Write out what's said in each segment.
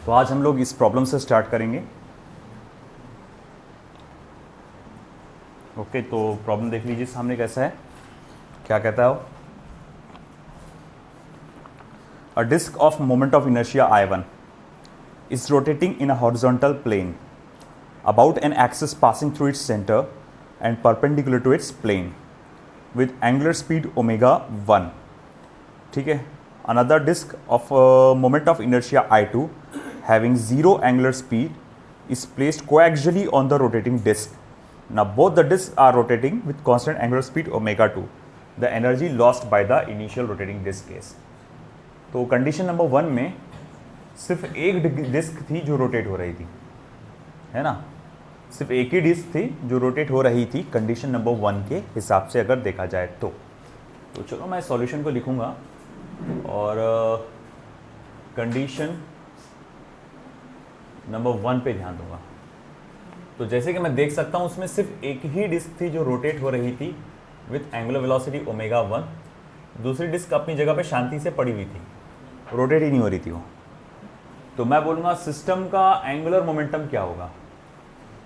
तो आज हम लोग इस प्रॉब्लम से स्टार्ट करेंगे। ओके, तो प्रॉब्लम देख लीजिए सामने कैसा है, क्या कहता है वो। A disc of moment of inertia I1 is rotating in a horizontal plane about an axis passing through its center and perpendicular to its plane with angular speed omega 1. ठीक है। Another disk of moment of inertia I2 having zero angular speed is placed coaxially on the rotating disk. Now both the disks are rotating with constant angular speed omega 2. The energy lost by the initial rotating disk case. तो condition number 1 में सिर्फ एक disc थी जो rotate हो रही थी, है ना। सिर्फ एक ही डिस्क थी जो रोटेट हो रही थी कंडीशन नंबर 1 के हिसाब से अगर देखा जाए तो चलो मैं सॉल्यूशन को लिखूंगा और कंडीशन नंबर 1 पे ध्यान दूंगा। तो जैसे कि मैं देख सकता हूं उसमें सिर्फ एक ही डिस्क थी जो रोटेट हो रही थी विथ एंगुलर वेलोसिटी ओमेगा 1। दूसरी डिस्क अपनी जगह पे शांति से पड़ी हुई थी, रोटेट ही नहीं हो रही थी वो। तो मैं बोलूँगा सिस्टम का एंगुलर मोमेंटम क्या होगा,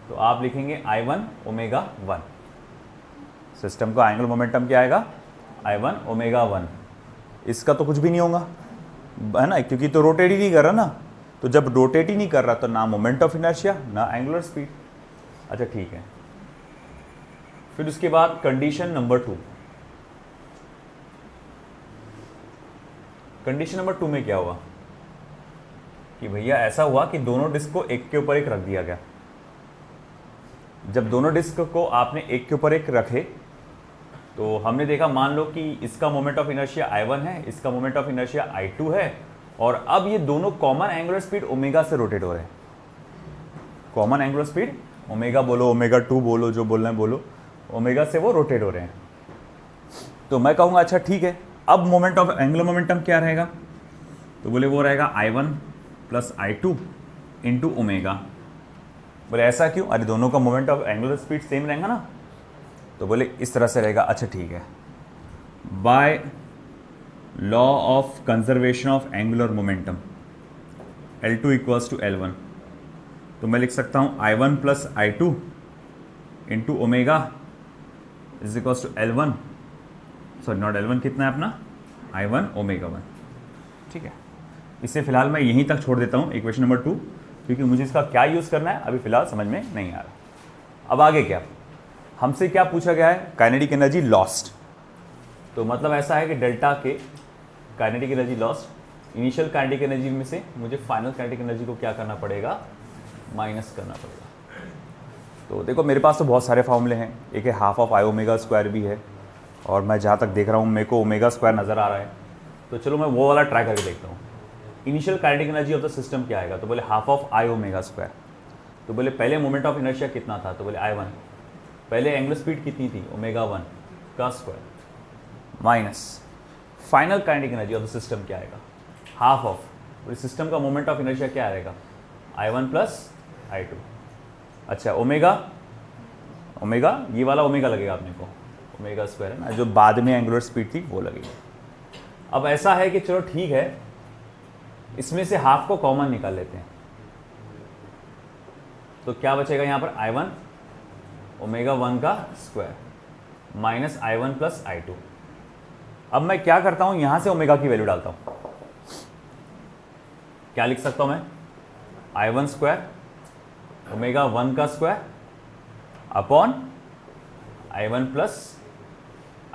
तो आप लिखेंगे I1 ओमेगा 1। सिस्टम का एंगुलर मोमेंटम क्या आएगा, I1 ओमेगा 1। इसका तो कुछ भी नहीं होगा, है ना, क्योंकि तो रोटेट ही नहीं कर रहा ना। तो जब रोटेट ही नहीं कर रहा तो ना मोमेंट ऑफ इनर्शिया ना एंगुलर स्पीड। अच्छा ठीक है, फिर उसके बाद कंडीशन नंबर 2। कंडीशन नंबर 2 में क्या हुआ कि भैया ऐसा हुआ कि दोनों डिस्क को एक के ऊपर एक रख दिया गया। जब दोनों डिस्क को आपने एक के ऊपर एक रखे तो हमने देखा, मान लो कि इसका मोमेंट ऑफ इनर्शिया I1 है, इसका मोमेंट ऑफ इनर्शिया I2 है, और अब ये दोनों कॉमन एंगुलर स्पीड ओमेगा से रोटेट हो रहे हैं। कॉमन एंगुलर स्पीड ओमेगा बोलो, ओमेगा 2 बोलो, जो बोलना है बोलो, ओमेगा से वो रोटेट हो रहे हैं। तो मैं कहूँगा अच्छा ठीक है, अब मोमेंट ऑफ एंगुलर मोमेंटम क्या रहेगा, तो बोले वो रहेगा I1 plus I2 into omega. बोले ऐसा क्यों, अरे दोनों का moment of angular speed same रहेगा ना। तो बोले इस तरह से रहेगा। अच्छा ठीक है, by law of conservation of angular momentum L2 equals to L1, तो मैं लिख सकता हूँ I1 plus I2 into omega is equals to L1, sorry not L1, कितना है अपना I1 ओमेगा 1। ठीक है, इसे फिलहाल मैं यहीं तक छोड़ देता हूँ इक्वेशन नंबर 2, क्योंकि मुझे इसका क्या यूज़ करना है अभी फिलहाल समझ में नहीं आ रहा। अब आगे क्या, हमसे क्या पूछा गया है, काइनेटिक एनर्जी लॉस्ट। तो मतलब ऐसा है कि डेल्टा के kinetic energy lost, initial kinetic energy में से मुझे फाइनल काइनेटिक एनर्जी को क्या करना पड़ेगा, माइनस करना पड़ेगा। तो देखो मेरे पास तो बहुत सारे फॉर्मूले हैं, एक है half of I omega square भी है, और मैं जहाँ तक देख रहा हूँ मेरे को ओमेगा स्क्वायर नज़र आ रहा है। तो चलो मैं वो वाला ट्राई करके देखता हूँ। Initial kinetic energy of the system क्या आएगा, तो बोले half of I omega square. तो बोले पहले मोमेंट ऑफ इनर्शिया कितना था, तो बोले I1। पहले एंगुलर स्पीड कितनी थी, ओमेगा 1 का square, minus final kinetic energy of the system क्या आएगा, हाफ ऑफ, बोले सिस्टम का मोमेंट ऑफ इनर्शिया क्या आएगा, I1 प्लस I2। अच्छा ओमेगा, ओमेगा ये वाला ओमेगा लगेगा अपने को, ओमेगा स्क्वायर है ना, जो बाद में एंगुलर स्पीड थी वो लगेगी। अब ऐसा है कि चलो ठीक है, इसमें से हाफ को कॉमन निकाल लेते हैं, तो क्या बचेगा यहाँ पर I1 ओमेगा 1 का square minus I1 plus I2। अब मैं क्या करता हूँ, यहाँ से ओमेगा की वैल्यू डालता हूँ। क्या लिख सकता हूँ मैं, I1 स्क्वायर ओमेगा 1 का square upon I1 plus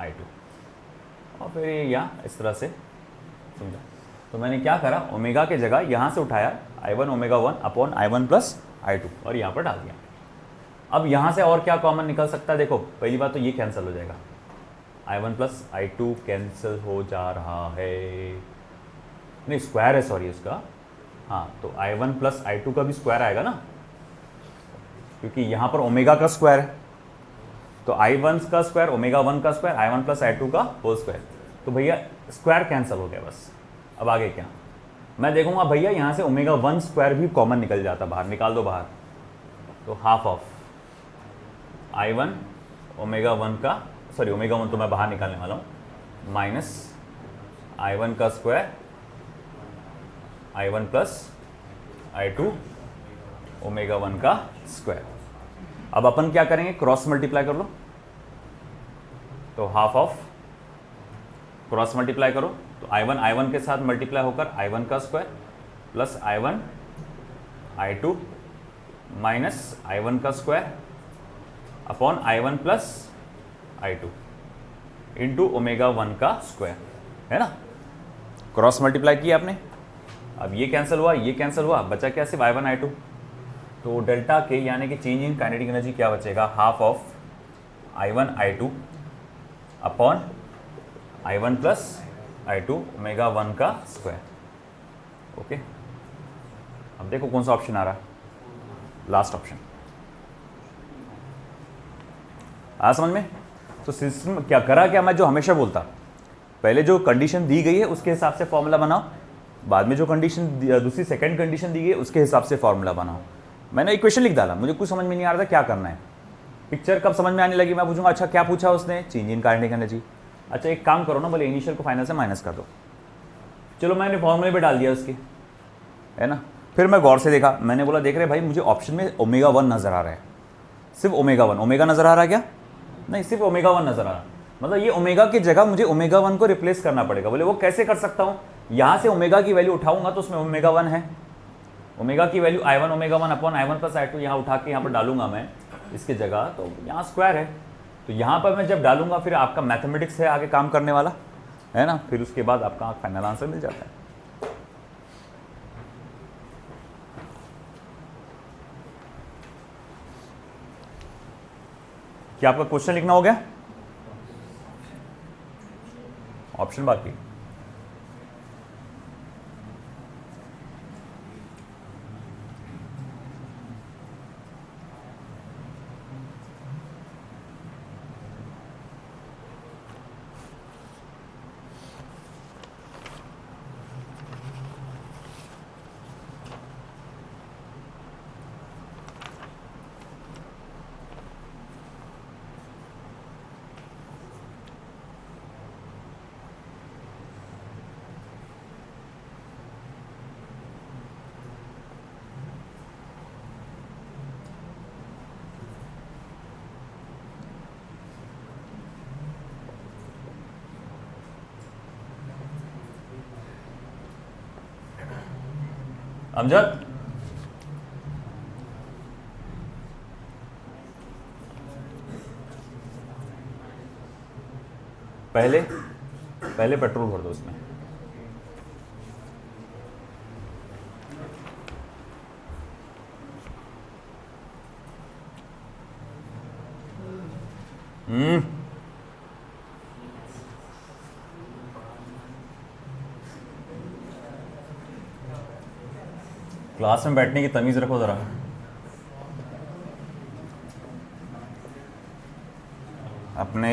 I2, और फिर ये यहाँ इस तरह से समझा। तो मैंने क्या करा, ओमेगा के जगह यहाँ से उठाया I1 omega 1 upon I1 plus I2 और यहाँ पर डाल दिया। अब यहाँ से और क्या कॉमन निकल सकता है, देखो पहली बात तो ये कैंसिल हो जाएगा, I1 प्लस I2 कैंसिल हो जा रहा है, नहीं स्क्वायर है सॉरी उसका, हाँ तो I1 प्लस I2 का भी स्क्वायर आएगा ना, क्योंकि यहाँ पर ओमेगा का स्क्वायर है। तो I1 का स्क्वायर ओमेगा 1 का स्क्वायर I1 प्लस I2 का होल स्क्वायर, तो भैया स्क्वायर कैंसिल हो गया बस। अब आगे क्या, मैं देखूंगा भैया यहाँ से ओमेगा 1 स्क्वायर भी कॉमन निकल जाता, बाहर निकाल दो बाहर, तो हाफ ऑफ I1 ओमेगा 1 का, सॉरी ओमेगा 1 तो मैं बाहर निकालने वाला हूँ, माइनस I1 का square I1 plus I2 omega 1 का स्क्वायर। अब अपन क्या करेंगे, क्रॉस मल्टीप्लाई कर लो, तो हाफ ऑफ क्रॉस मल्टीप्लाई करो तो I1 के साथ मल्टीप्लाई होकर I1 का square plus I1 I2 minus I1 का square upon I1 plus I2 into omega 1 का स्क्वायर, है ना। क्रॉस मल्टीप्लाई किया आपने, अब ये कैंसिल हुआ, ये कैंसिल हुआ, बचा क्या सिर्फ I1 I2। तो डेल्टा के यानी कि चेंज इन काइनेटिक एनर्जी क्या बचेगा, half of I1 I2 upon I1 plus I2 omega 1 का स्क्वायर। ओके, अब देखो कौन सा ऑप्शन आ रहा है, लास्ट ऑप्शन। आ समझ में। तो सिस्टम क्या करा, क्या मैं जो हमेशा बोलता, पहले जो कंडीशन दी गई है उसके हिसाब से फॉर्मूला बनाओ, बाद में जो कंडीशन दूसरी सेकंड कंडीशन दी गई है उसके हिसाब से फॉर्मूला बनाओ। मैंने इक्वेशन लिख डाला, मुझे कुछ समझ में नहीं आ रहा था क्या करना है। पिक्चर कब समझ में आने लगी, मैं पूछूंगा अच्छा क्या पूछा उसने, चेंज इन काइनेटिक एनर्जी। अच्छा एक काम करो ना, बोले इनिशियल को फाइनल से माइनस कर दो। चलो मैंने फॉर्मूले पे डाल दिया उसके, है ना। फिर मैं गौर से देखा, मैंने बोला देख रहे भाई मुझे ऑप्शन में ओमेगा 1 नजर आ रहा है, सिर्फ ओमेगा 1। ओमेगा नजर आ रहा है क्या, नहीं सिर्फ ओमेगा 1 नजर आ रहा, मतलब ये ओमेगा की जगह मुझे ओमेगा 1 को रिप्लेस करना पड़ेगा। बोले वो कैसे कर सकता हूँ, यहाँ से ओमेगा की वैल्यू उठाऊंगा तो उसमें ओमेगा 1 है, ओमेगा की value I1 omega 1 upon I1 plus I2 यहाँ उठा के यहाँ पर डालूंगा मैं इसकी जगह, तो यहाँ स्क्वायर है, तो यहाँ पर मैं जब डालूंगा फिर आपका मैथमेटिक्स है आगे काम करने वाला, है ना। फिर उसके बाद आपका फाइनल आंसर मिल जाता है। क्या आपका क्वेश्चन लिखना हो गया, ऑप्शन बाकी। अमजद पहले पेट्रोल भर दो उसमें। क्लास में बैठने की तमीज रखो जरा। अपने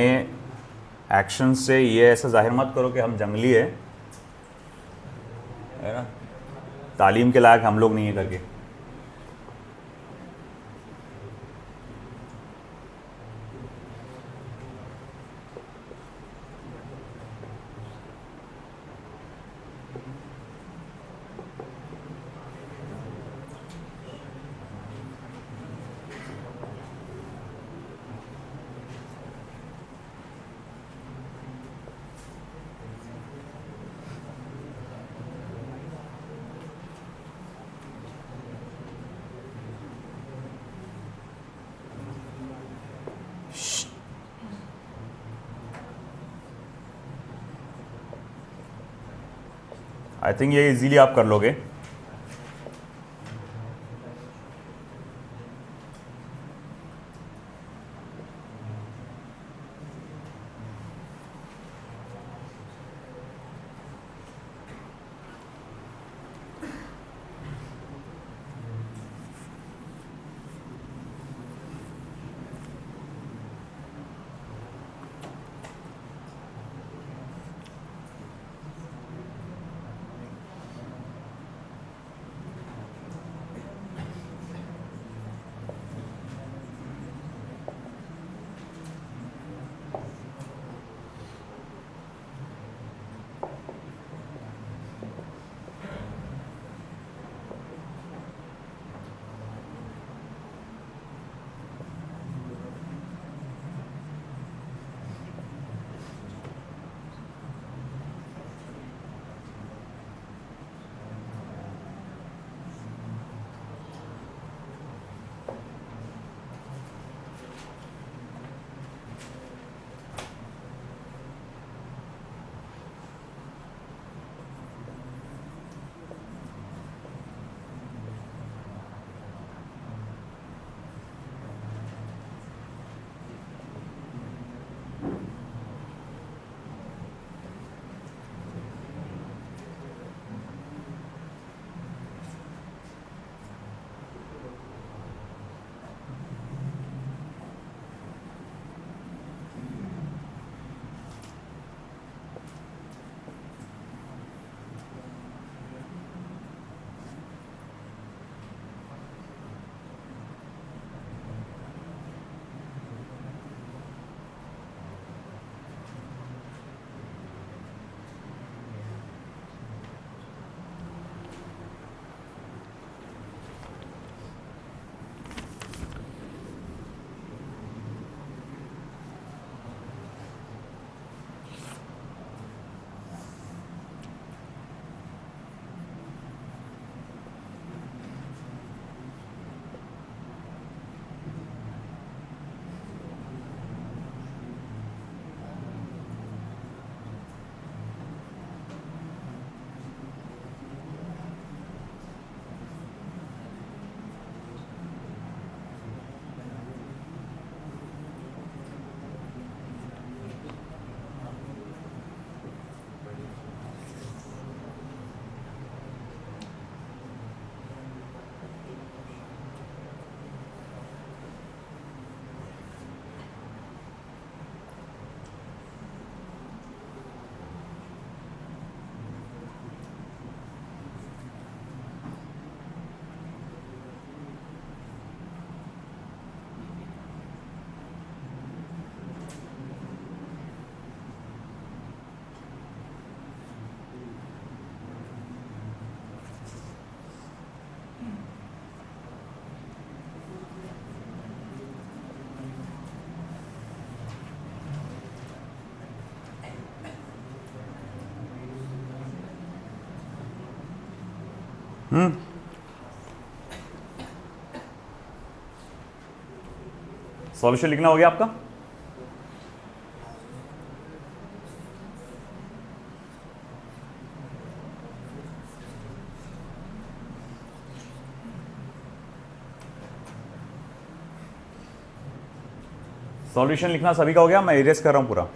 एक्शन से ये ऐसा जाहिर मत करो कि हम जंगली है ना, तालीम के लायक हम लोग नहीं है करके। आई थिंक ये इजीली आप कर लोगे। सॉल्यूशन लिखना हो गया आपका? सॉल्यूशन लिखना सभी का हो गया? मैं इरेज कर रहा हूं पूरा।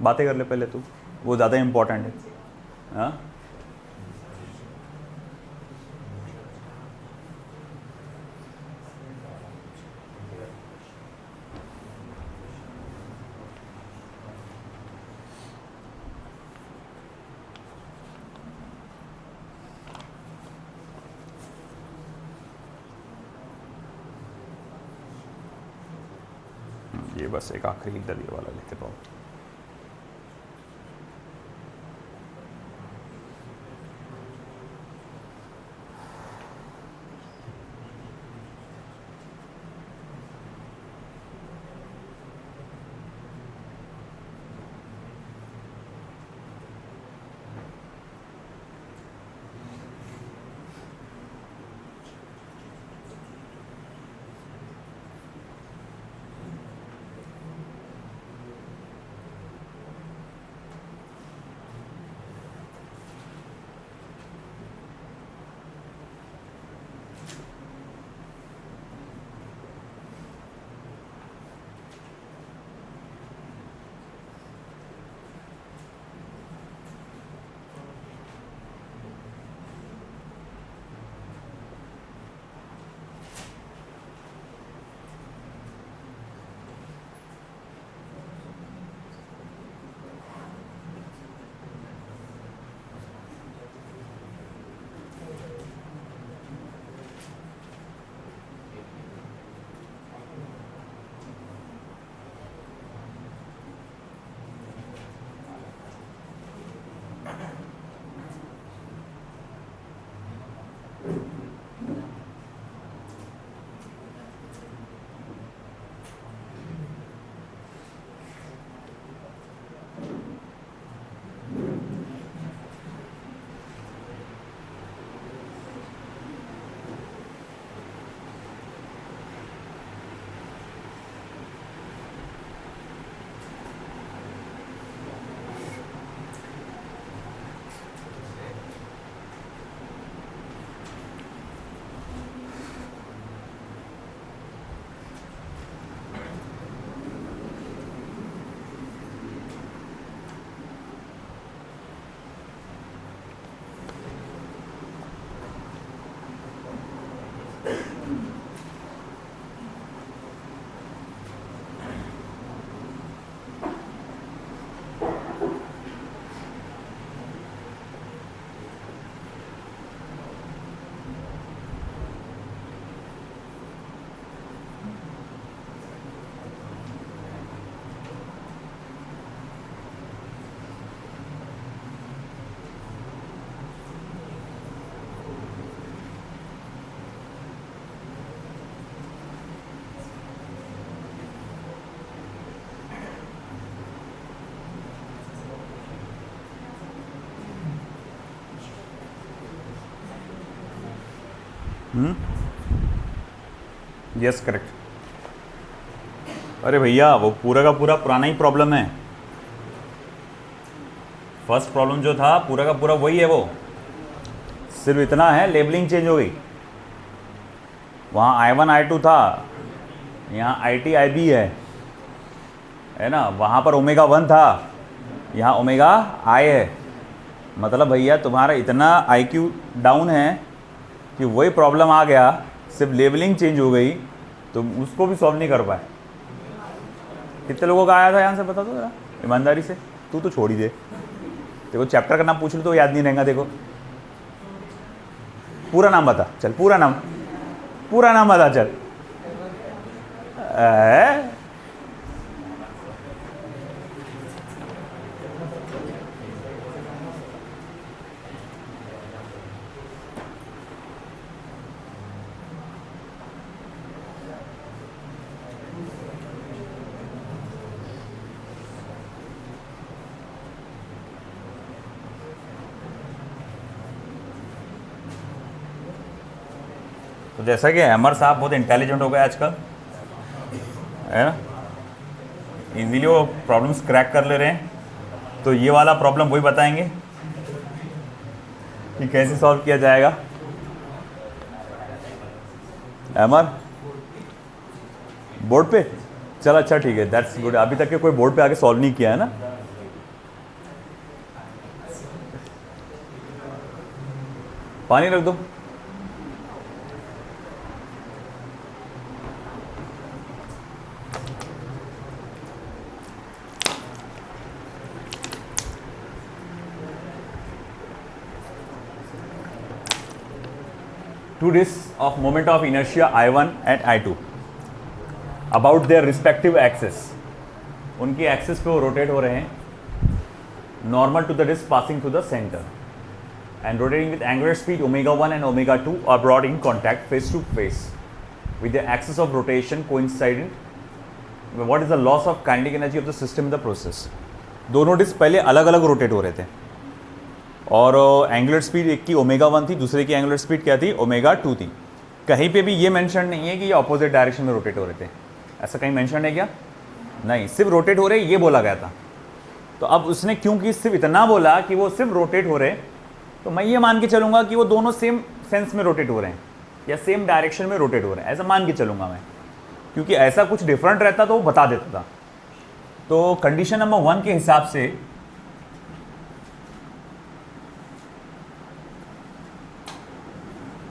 बातें कर ले पहले तू, वो ज़्यादा इंपॉर्टेंट है। हाँ, ये बस एक आखिरी दलिया वाला लिखते पाओ। Yes correct. अरे भैया वो पूरा का पूरा पुराना ही प्रॉब्लम है। फर्स्ट प्रॉब्लम जो था पूरा का पूरा वही है, वो सिर्फ इतना है लेबलिंग चेंज हो गई। वहाँ I1 I2 था, यहाँ IT IB है ना। वहाँ पर ओमेगा 1 था, यहाँ ओमेगा I है। मतलब भैया तुम्हारा इतना IQ डाउन है कि वही प्रॉब्लम आ गया, सिर्फ लेबलिंग चेंज हो गई, तुम उसको भी सॉल्व नहीं कर पाए। कितने लोगों का आया था यहाँ से बता दो जरा ईमानदारी से। तू तो छोड़ ही दे, देखो चैप्टर का नाम पूछ लो तो याद नहीं रहेगा। देखो पूरा नाम बता, चल पूरा नाम बता चल। तो जैसा कि हैमर साहब बहुत इंटेलिजेंट हो गए आजकल, है ना, इजीली वो प्रॉब्लम्स क्रैक कर ले रहे हैं, तो ये वाला प्रॉब्लम वही बताएंगे कि कैसे सॉल्व किया जाएगा। हैमर बोर्ड पे, चल अच्छा ठीक है, दैट्स गुड। अभी तक के कोई बोर्ड पे आके सॉल्व नहीं किया है ना। पानी रख दो। Two discs of moment of inertia I1 and I2 about their respective axis, उनकी एक्सिस पे वो रोटेट हो रहे हैं, normal to the disc passing through the centre and rotating with angular speed omega 1 and omega 2 are brought in contact face to face with the axis of rotation coinciding. What is the loss of kinetic energy of the system in the process? दोनों disc पहले अलग अलग rotate हो रहे थे और angular speed एक की ओमेगा 1 थी, दूसरे की एंगुलर स्पीड क्या थी, ओमेगा 2 थी। कहीं पे भी ये मेंशन नहीं है कि ये ऑपोजिट डायरेक्शन में रोटेट हो रहे थे, ऐसा कहीं मेंशन है क्या? नहीं, सिर्फ रोटेट हो रहे ये बोला गया था। तो अब उसने क्योंकि सिर्फ इतना बोला कि वो सिर्फ रोटेट हो रहे, तो मैं ये मान के चलूंगा कि वो दोनों सेम सेंस में रोटेट हो रहे हैं या सेम डायरेक्शन में रोटेट हो रहे हैं, ऐसा मान के चलूंगा मैं, क्योंकि ऐसा कुछ डिफरेंट रहता तो वो बता देता था। तो कंडीशन नंबर 1 के हिसाब से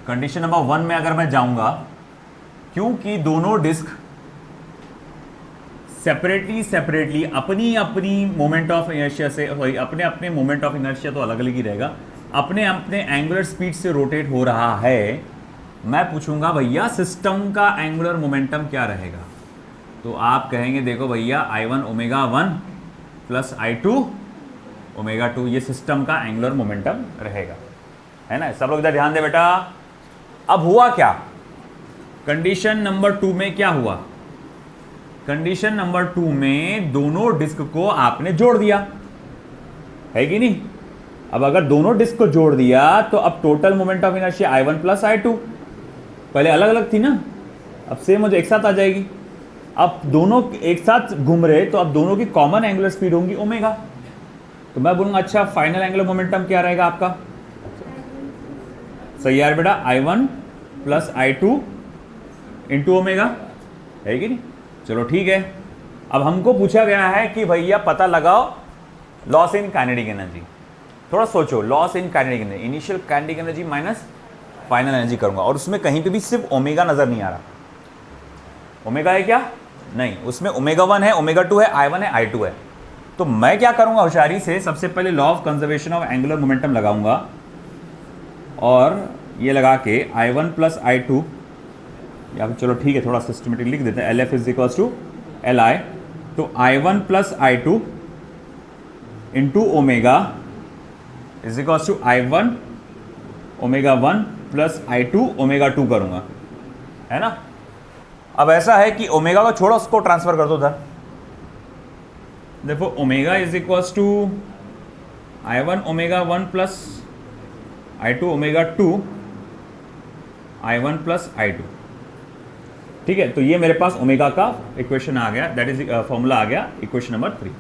कंडीशन नंबर 1 में अगर मैं जाऊंगा, क्योंकि दोनों डिस्क सेपरेटली अपनी अपनी मोमेंट ऑफ इनर्शिया से, अपने अपने मोमेंट ऑफ इनर्शिया तो अलग अलग ही रहेगा, अपने अपने एंगुलर स्पीड से रोटेट हो रहा है। मैं पूछूंगा भैया सिस्टम का एंगुलर मोमेंटम क्या रहेगा, तो आप कहेंगे देखो भैया I1 omega 1 plus I2 omega 2, ये सिस्टम का एंगुलर मोमेंटम रहेगा, है ना। सब लोग इधर ध्यान दे बेटा। अब हुआ क्या, कंडीशन नंबर 2 में क्या हुआ, कंडीशन नंबर 2 में दोनों डिस्क को आपने जोड़ दिया, है कि नहीं। अब अगर दोनों डिस्क को जोड़ दिया तो अब total moment of inertia I1 plus I2, पहले अलग अलग थी ना, अब सेम हो जाए, एक साथ आ जाएगी। अब दोनों एक साथ घूम रहे तो अब दोनों की कॉमन एंगुलर स्पीड होंगी ओमेगा, तो मैं बोलूंगा अच्छा फाइनल एंगुलर मोमेंटम क्या रहेगा आपका, सही यार बेटा, I1 plus I2 into omega, है कि नहीं। चलो ठीक है। अब हमको पूछा गया है कि भैया पता लगाओ लॉस इन काइनेटिक एनर्जी। थोड़ा सोचो, loss in kinetic energy, initial kinetic energy minus final energy करूंगा, और उसमें कहीं पे भी सिर्फ ओमेगा नजर नहीं आ रहा। ओमेगा है क्या, नहीं, उसमें ओमेगा 1 है, ओमेगा 2 है, I1 है, I2 है। तो मैं क्या करूंगा होशियारी से, सबसे पहले law of conservation of angular momentum लगाऊंगा, और ये लगा के I1 प्लस I2, या फिर चलो ठीक है थोड़ा सिस्टमेटिक लिख देते हैं, LF is equals to LI, तो I1 plus I2 into omega is equals to I1 omega 1 plus I2 omega 2 करूंगा, है ना। अब ऐसा है कि ओमेगा को छोड़ो, उसको ट्रांसफर कर दो उधर, देखो omega is equals to I1 omega 1 plus I2 omega 2 I1 plus I2, ठीक है। तो ये मेरे पास ओमेगा का इक्वेशन आ गया, दैट इज फॉर्मूला आ गया, इक्वेशन नंबर 3।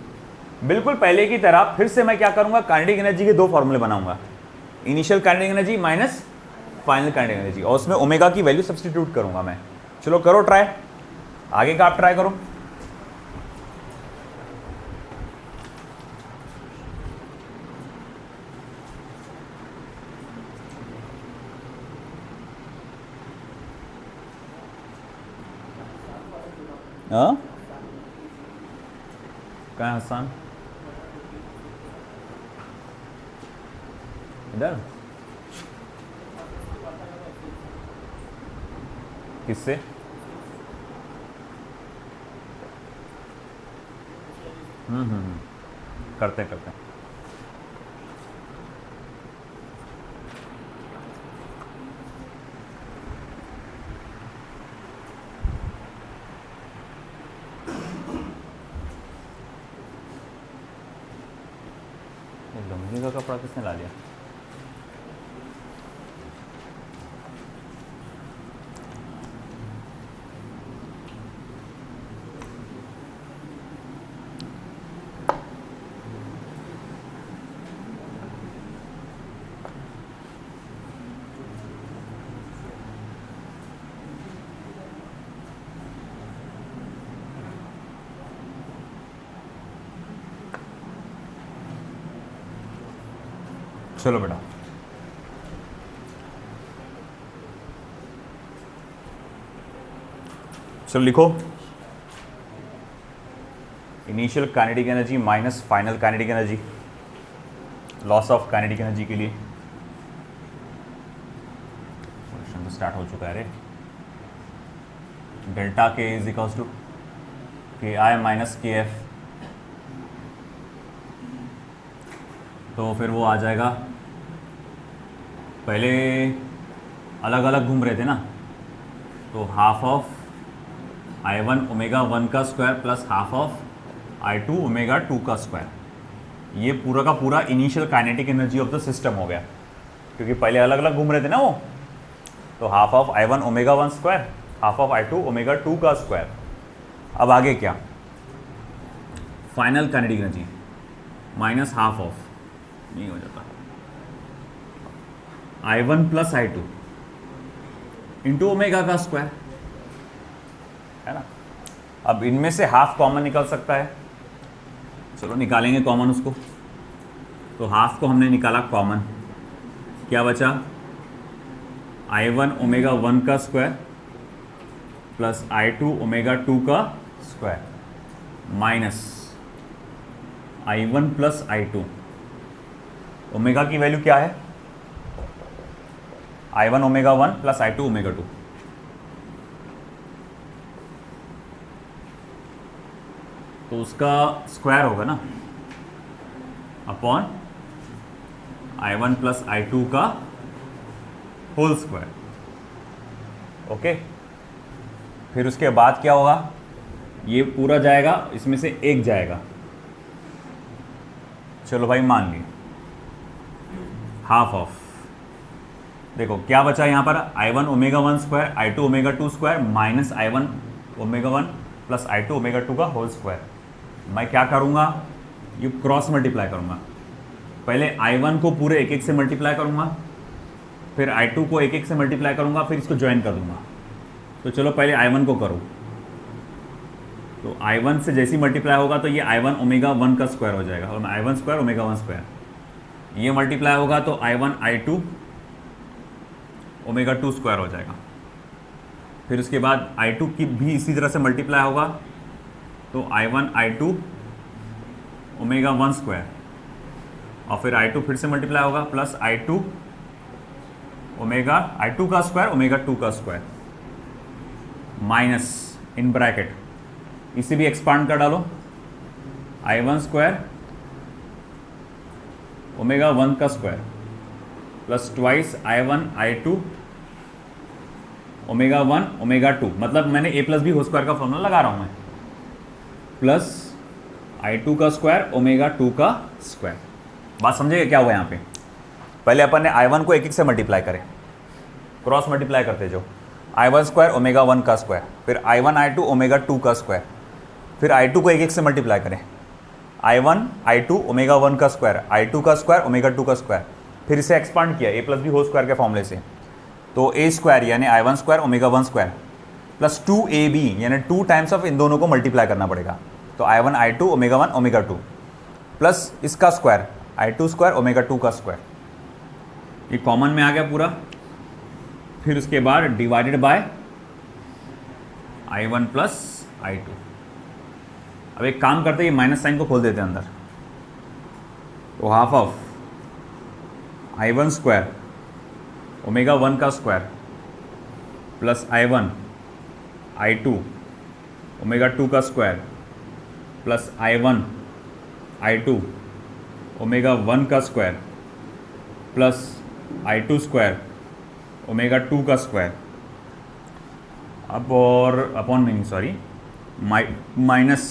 बिल्कुल पहले की तरह फिर से मैं क्या करूंगा, काइनेटिक एनर्जी के दो फॉर्मूले बनाऊंगा, initial kinetic energy minus final kinetic energy, और उसमें ओमेगा की वैल्यू सब्स्टिट्यूट करूंगा मैं। चलो करो ट्राई, आगे का आप ट्राई करो। हाँ कहाँ है हसन, इधर किससे, करते करते लंबी का कपड़ा किसने ला लिया। चलो बेटा, चलो लिखो, initial kinetic energy minus final kinetic energy, loss of kinetic energy के लिए। क्वेश्चन तो स्टार्ट हो चुका है रे। डेल्टा के इज इक्वल्स टू के आई माइनस के एफ, तो फिर वो आ जाएगा, पहले अलग अलग घूम रहे थे ना, तो हाफ ऑफ I1 ओमेगा 1 का square plus half of I2 omega 2 का स्क्वायर, ये पूरा का पूरा initial kinetic energy of the system हो गया, क्योंकि पहले अलग अलग घूम रहे थे ना वो। तो half of I1 omega 1 square, half of I2 omega 2 का स्क्वायर। अब आगे क्या, final kinetic energy minus half of, नहीं हो जाता, I1 plus I2 into omega का स्क्वायर, है ना। अब इनमें से हाफ कॉमन निकल सकता है, चलो निकालेंगे कॉमन उसको। तो हाफ को हमने निकाला कॉमन, क्या बचा, I1 ओमेगा 1 का स्क्वायर प्लस I2 ओमेगा 2 का square minus I1 plus I2। Omega की वैल्यू क्या है, I1 omega 1 plus I2 omega 2, तो उसका स्क्वायर होगा ना अपॉन I1 प्लस I2 का होल स्क्वायर। ओके, फिर उसके बाद क्या होगा, ये पूरा जाएगा, इसमें से एक जाएगा, चलो भाई मान लिए हाफ ऑफ, देखो क्या बचा यहाँ पर, I1 omega 1 square I2 omega 2 square minus I1 omega 1 plus I2 omega 2 का होल स्क्वायर। मैं क्या करूँगा, ये क्रॉस मल्टीप्लाई करूँगा, पहले I1 को पूरे एक एक से मल्टीप्लाई करूँगा, फिर I2 को एक एक से मल्टीप्लाई करूँगा, फिर इसको ज्वाइन कर दूँगा। तो चलो पहले I1 को करो, तो I1 से जैसी मल्टीप्लाई होगा तो ये I1 ओमेगा 1 का स्क्वायर हो जाएगा, और I1 स्क्वायर ओमेगा 1 स्क्वायर, ये मल्टीप्लाई होगा तो I1 I2 ओमेगा 2 स्क्वायर हो जाएगा। फिर उसके बाद I2 की भी इसी तरह से मल्टीप्लाई होगा, तो I1 I2 ओमेगा 1 स्क्वायर, और फिर I2 फिर से मल्टीप्लाई होगा प्लस I2 ओमेगा I2 का स्क्वायर ओमेगा 2 का स्क्वायर माइनस इन ब्रैकेट, इसे भी एक्सपांड कर डालो, I1 स्क्वायर ओमेगा 1 का square plus twice I1 I2 omega 1 omega 2, मतलब मैंने a plus B whole square का फॉर्मूला लगा रहा हूँ मैं, प्लस I2 का स्क्वायर ओमेगा 2 का स्क्वायर। बात समझिए क्या हुआ यहाँ पे, पहले अपन ने I1 को एक एक से मल्टीप्लाई करे, क्रॉस मल्टीप्लाई करते जो, I1 स्क्वायर ओमेगा 1 का स्क्वायर, फिर I1 I2 ओमेगा 2 का स्क्वायर, फिर I2 को एक एक से मल्टीप्लाई करें, I1 I2 ओमेगा 1 का स्क्वायर, I2 का स्क्वायर ओमेगा 2 का स्क्वायर, फिर इसे एक्सपांड किया a plus B whole square के फॉर्मूले से, तो a स्क्वायर यानी I1 square omega 1 square plus 2ab यानी 2 टाइम्स ऑफ इन दोनों को मल्टीप्लाई करना पड़ेगा, तो I1 I2 omega 1 omega 2 plus इसका स्क्वायर I2 स्क्वायर ओमेगा 2 का स्क्वायर, ये कॉमन में आ गया पूरा। फिर उसके बाद divided by I1 plus I2। अब एक काम करते हैं, माइनस साइन को खोल देते हैं अंदर, तो half of I1 square omega 1 का square plus I1 I2 omega 2 का square plus I1 I2 omega 1 का square plus I2 square omega 2 का स्क्वायर, अब और अपॉन नहीं sorry minus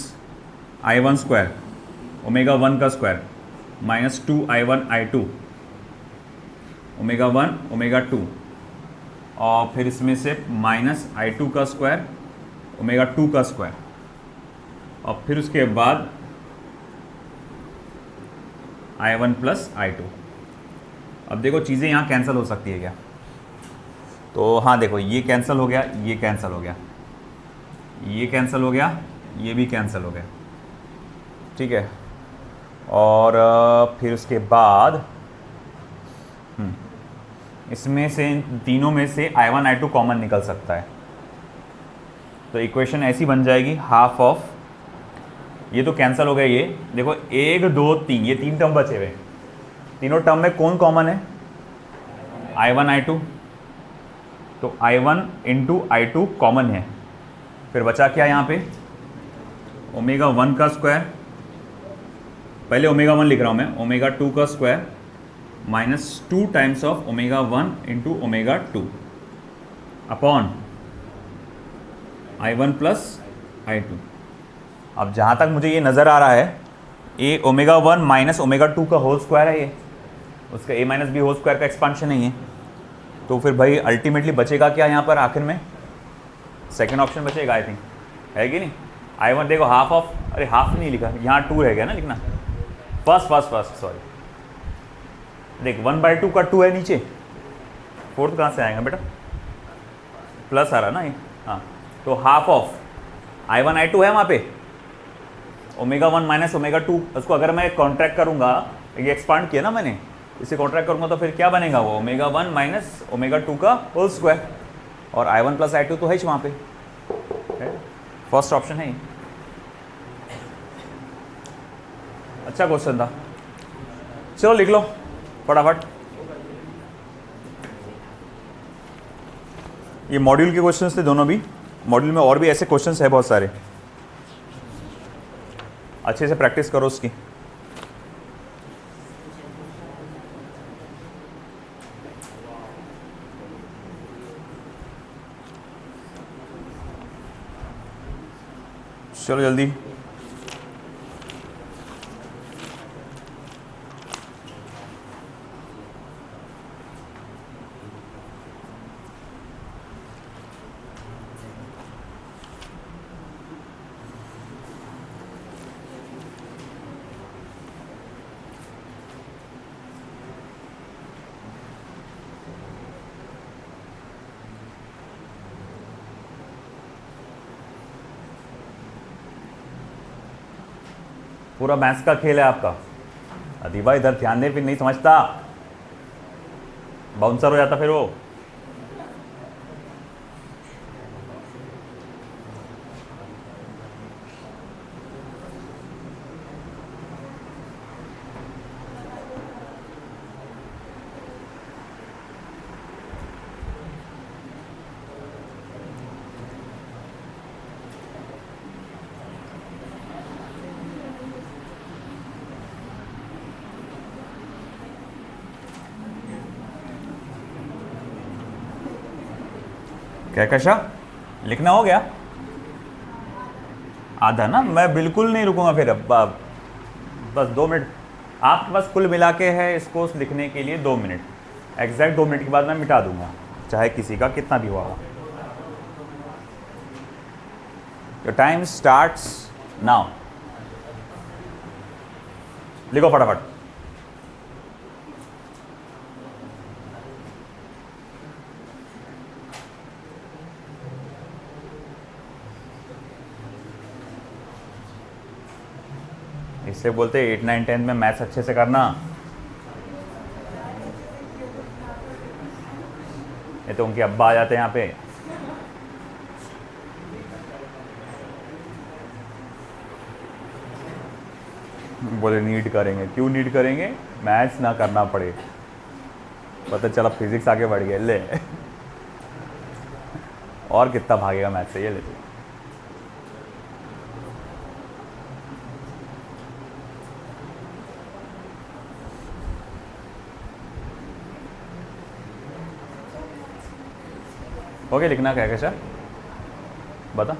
I1 square omega 1 का square minus 2I1 I2 omega 1 omega 2, और फिर इसमें से माइनस I2 का स्क्वायर ओमेगा 2 का स्क्वायर, और फिर उसके बाद I1 प्लस I2। अब देखो चीज़ें यहाँ कैंसिल हो सकती है क्या, तो हाँ देखो ये कैंसिल हो गया, ये कैंसिल हो गया, ये कैंसिल हो गया, ये भी कैंसिल हो गया, ठीक है। और फिर उसके बाद इसमें से तीनों में से I1 I2 कॉमन निकल सकता है, तो इक्वेशन ऐसी बन जाएगी हाफ ऑफ, ये तो कैंसिल हो गया, ये देखो 1 2 3, ये 3 टर्म बचे हुए, तीनों टर्म में कौन कॉमन है? I1 I2, तो I1 इंटू I2 कॉमन है, फिर बचा क्या यहाँ पे? ओमेगा 1 का स्क्वायर, पहले ओमेगा 1 लिख रहा हूँ मैं, ओमेगा 2 का square minus 2 times of omega 1 into omega 2 upon I1 plus I2। अब जहाँ तक मुझे ये नज़र आ रहा है, ये ओमेगा 1 माइनस ओमेगा 2 का होल स्क्वायर है, ये उसका a minus B whole square का एक्सपांशन है ये, तो फिर भाई अल्टीमेटली बचेगा क्या यहाँ पर आखिर में? सेकंड ऑप्शन बचेगा आई थिंक, है कि नहीं? I1 देखो हाफ ऑफ, अरे हाफ नहीं लिखा यहाँ, 2 रह गया ना लिखना, फर्स्ट सॉरी, देख 1/2 का 2 है नीचे, फोर्थ कहाँ से आएगा बेटा? प्लस आ रहा ना ये, हाँ, तो हाफ ऑफ I1 I2 है वहाँ पे, ओमेगा 1 माइनस ओमेगा 2, उसको अगर मैं कॉन्ट्रैक्ट करूँगा, ये एक्सपांड किया ना मैंने, इसे कॉन्ट्रैक्ट करूँगा तो फिर क्या बनेगा? वो ओमेगा 1 माइनस ओमेगा 2 का होल स्क्वायर, और I1 प्लस I2 तो है ही वहाँ पे, फर्स्ट ऑप्शन है ये। अच्छा क्वेश्चन था, चलो लिख लो फटाफट। ये मॉड्यूल के क्वेश्चंस थे दोनों भी, मॉड्यूल में और भी ऐसे क्वेश्चंस है बहुत सारे, अच्छे से प्रैक्टिस करो उसकी। चलो जल्दी, पूरा मैथ्स का खेल है आपका। अदीबा इधर ध्यान दे, फिर नहीं समझता, बाउंसर हो जाता फिर वो। क्या कशा लिखना हो गया? आधा ना, मैं बिल्कुल नहीं रुकूंगा फिर, अब बस 2 मिनट आपके पास कुल मिला के है इसको लिखने के लिए, 2 मिनट, एग्जैक्ट 2 मिनट के बाद मैं मिटा दूंगा, चाहे किसी का कितना भी हुआ। योर टाइम स्टार्ट्स नाउ, लिखो फटाफट। इससे बोलते 8 9 10 में मैथ्स अच्छे से करना, ये तो उनके अब्बा आ जाते हैं यहाँ पे। बोले नीट करेंगे, क्यों नीट करेंगे? मैथ्स ना करना पड़े, पता चला फिजिक्स आगे बढ़ गया, ले और कितना भागेगा मैथ्स से, ये ले। ओके, लिखना क्या कैसा बता।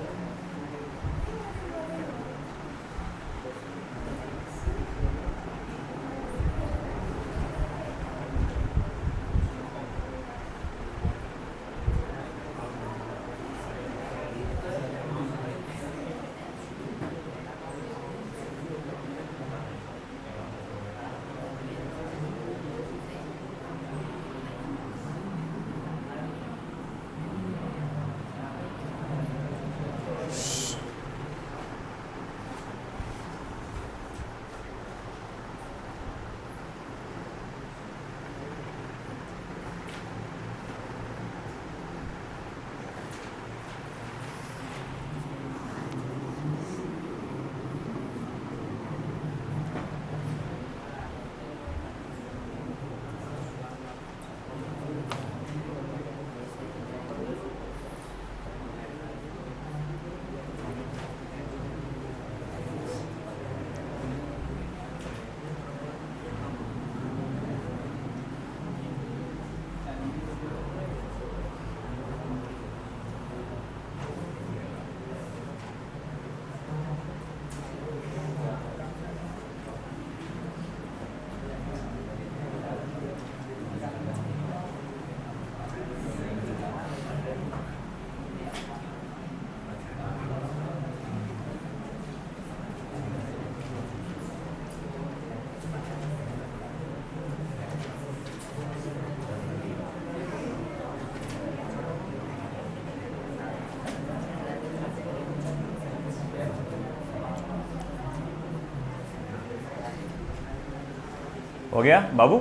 हो गया बाबू,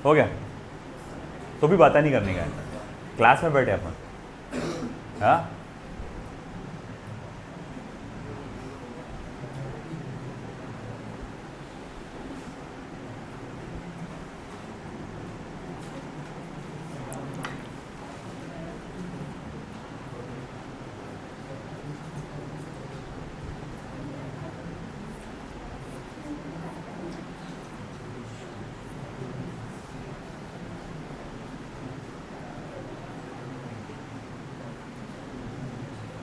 हो गया? तो भी बात नहीं करने का है, क्लास में बैठे अपन। हाँ,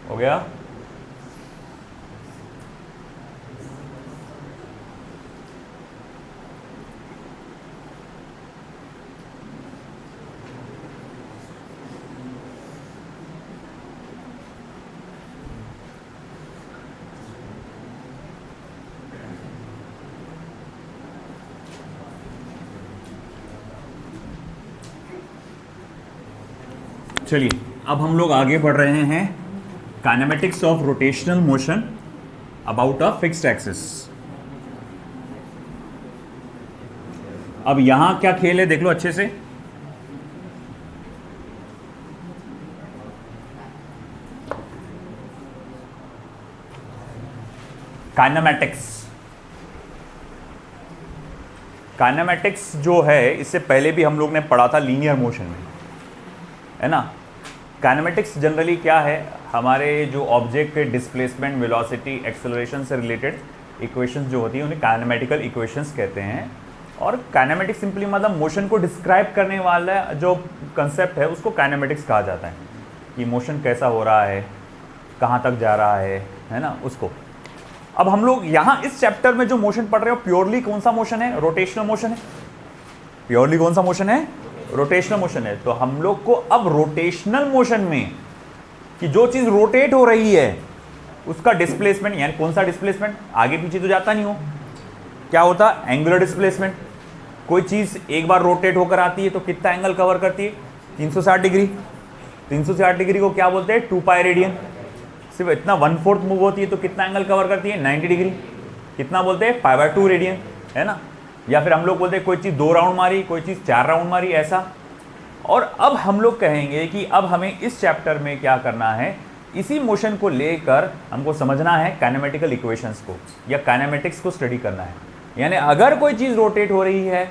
हो गया? चलिए अब हम लोग आगे बढ़ रहे हैं, kinematics of rotational motion about a fixed axis. अब यहां क्या खेल है देख लो अच्छे से। काइनेमेटिक्स, काइनेमेटिक्स जो है इससे पहले भी हम लोग ने पढ़ा था लीनियर मोशन में, है ना। काइनेमेटिक्स जनरली क्या है, हमारे जो ऑब्जेक्ट के डिस्प्लेसमेंट, वेलोसिटी, एक्सेलरेशन से रिलेटेड इक्वेशंस जो होती हैं उन्हें काइनेमेटिकल इक्वेशंस कहते हैं। और काइनेमेटिक्स सिंपली मतलब मोशन को डिस्क्राइब करने वाला जो कंसेप्ट है उसको काइनेमेटिक्स कहा जाता है, कि मोशन कैसा हो रहा है, कहाँ तक जा रहा है ना, उसको। अब हम लोग यहाँ इस चैप्टर में जो मोशन पढ़ रहे हो प्योरली कौन सा मोशन है? रोटेशनल मोशन है। प्योरली कौन सा मोशन है? रोटेशनल मोशन है। तो हम लोग को अब रोटेशनल मोशन में कि जो चीज रोटेट हो रही है उसका डिस्प्लेसमेंट, यानी कौन सा डिस्प्लेसमेंट, आगे पीछे तो जाता नहीं हो, क्या होता? Angular displacement. कोई चीज एक बार रोटेट होकर आती है तो कितना एंगल कवर करती है? 360 डिग्री। 360 डिग्री को क्या बोलते हैं? 2 पाई रेडियन। सिर्फ इतना 1/4 मूव होती है तो कितना एंगल कवर करती है? 90 डिग्री। कितना बोलते हैं? π/2 रेडियन, है ना। या फिर हम लोग बोलते हैं कोई चीज़ 2 राउंड मारी, कोई चीज़ 4 राउंड मारी, ऐसा। और अब हम लोग कहेंगे कि अब हमें इस चैप्टर में क्या करना है, इसी मोशन को लेकर हमको समझना है काइनेमेटिकल इक्वेशंस को या काइनेमेटिक्स को स्टडी करना है। यानी अगर कोई चीज़ रोटेट हो रही है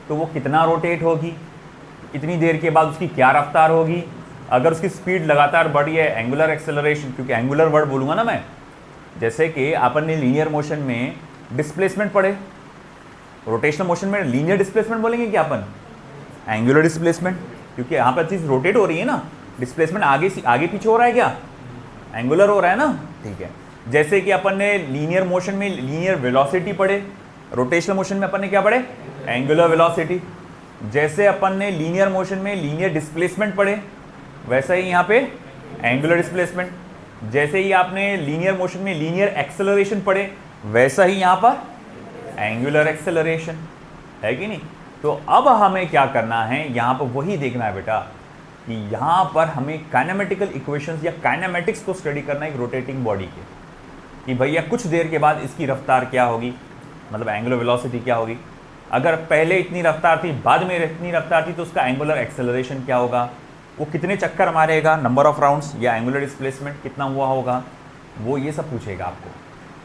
तो वो कितना रोटेट होगी, इतनी देर के बाद उसकी क्या रफ्तार होगी, अगर उसकी स्पीड लगातार बढ़ी है, एंगुलर एक्सेलरेशन, क्योंकि एंगुलर वर्ड बोलूँगा ना मैं, जैसे कि अपन ने लीनियर मोशन में डिस्प्लेसमेंट पढ़े, रोटेशनल मोशन में लीनियर डिस्प्लेसमेंट बोलेंगे क्या अपन? एंगुलर डिस्प्लेसमेंट, क्योंकि यहाँ पर चीज़ रोटेट हो रही है ना, डिस्प्लेसमेंट आगे पीछे हो रहा है, क्या एंगुलर हो रहा है ना, ठीक है। जैसे कि अपन ने लीनियर मोशन में लीनियर वेलोसिटी पढ़े, रोटेशनल मोशन में अपन ने क्या पढ़े? Angular velocity. जैसे अपन ने लीनियर मोशन में लीनियर डिस्प्लेसमेंट पढ़े, वैसा ही यहाँ पे एंगुलर डिस्प्लेसमेंट। जैसे ही आपने लीनियर मोशन में लीनियर एक्सेलरेशन पढ़े, वैसा ही यहाँ पर एंगुलर एक्सेलरेशन, है कि नहीं। तो अब हमें क्या करना है, यहाँ पर वही देखना है बेटा कि यहाँ पर हमें काइनेमेटिकल इक्वेशंस या काइनेमेटिक्स को स्टडी करना है एक रोटेटिंग बॉडी के, कि भैया कुछ देर के बाद इसकी रफ्तार क्या होगी, मतलब एंगुलर वेलोसिटी क्या होगी। अगर पहले इतनी रफ्तार थी, बाद में इतनी रफ्तार थी, तो उसका एंगुलर एक्सेलरेशन क्या होगा, वो कितने चक्कर मारेगा, नंबर ऑफ राउंड्स, या एंगुलर डिस्प्लेसमेंट कितना हुआ होगा, वो ये सब पूछेगा आपको।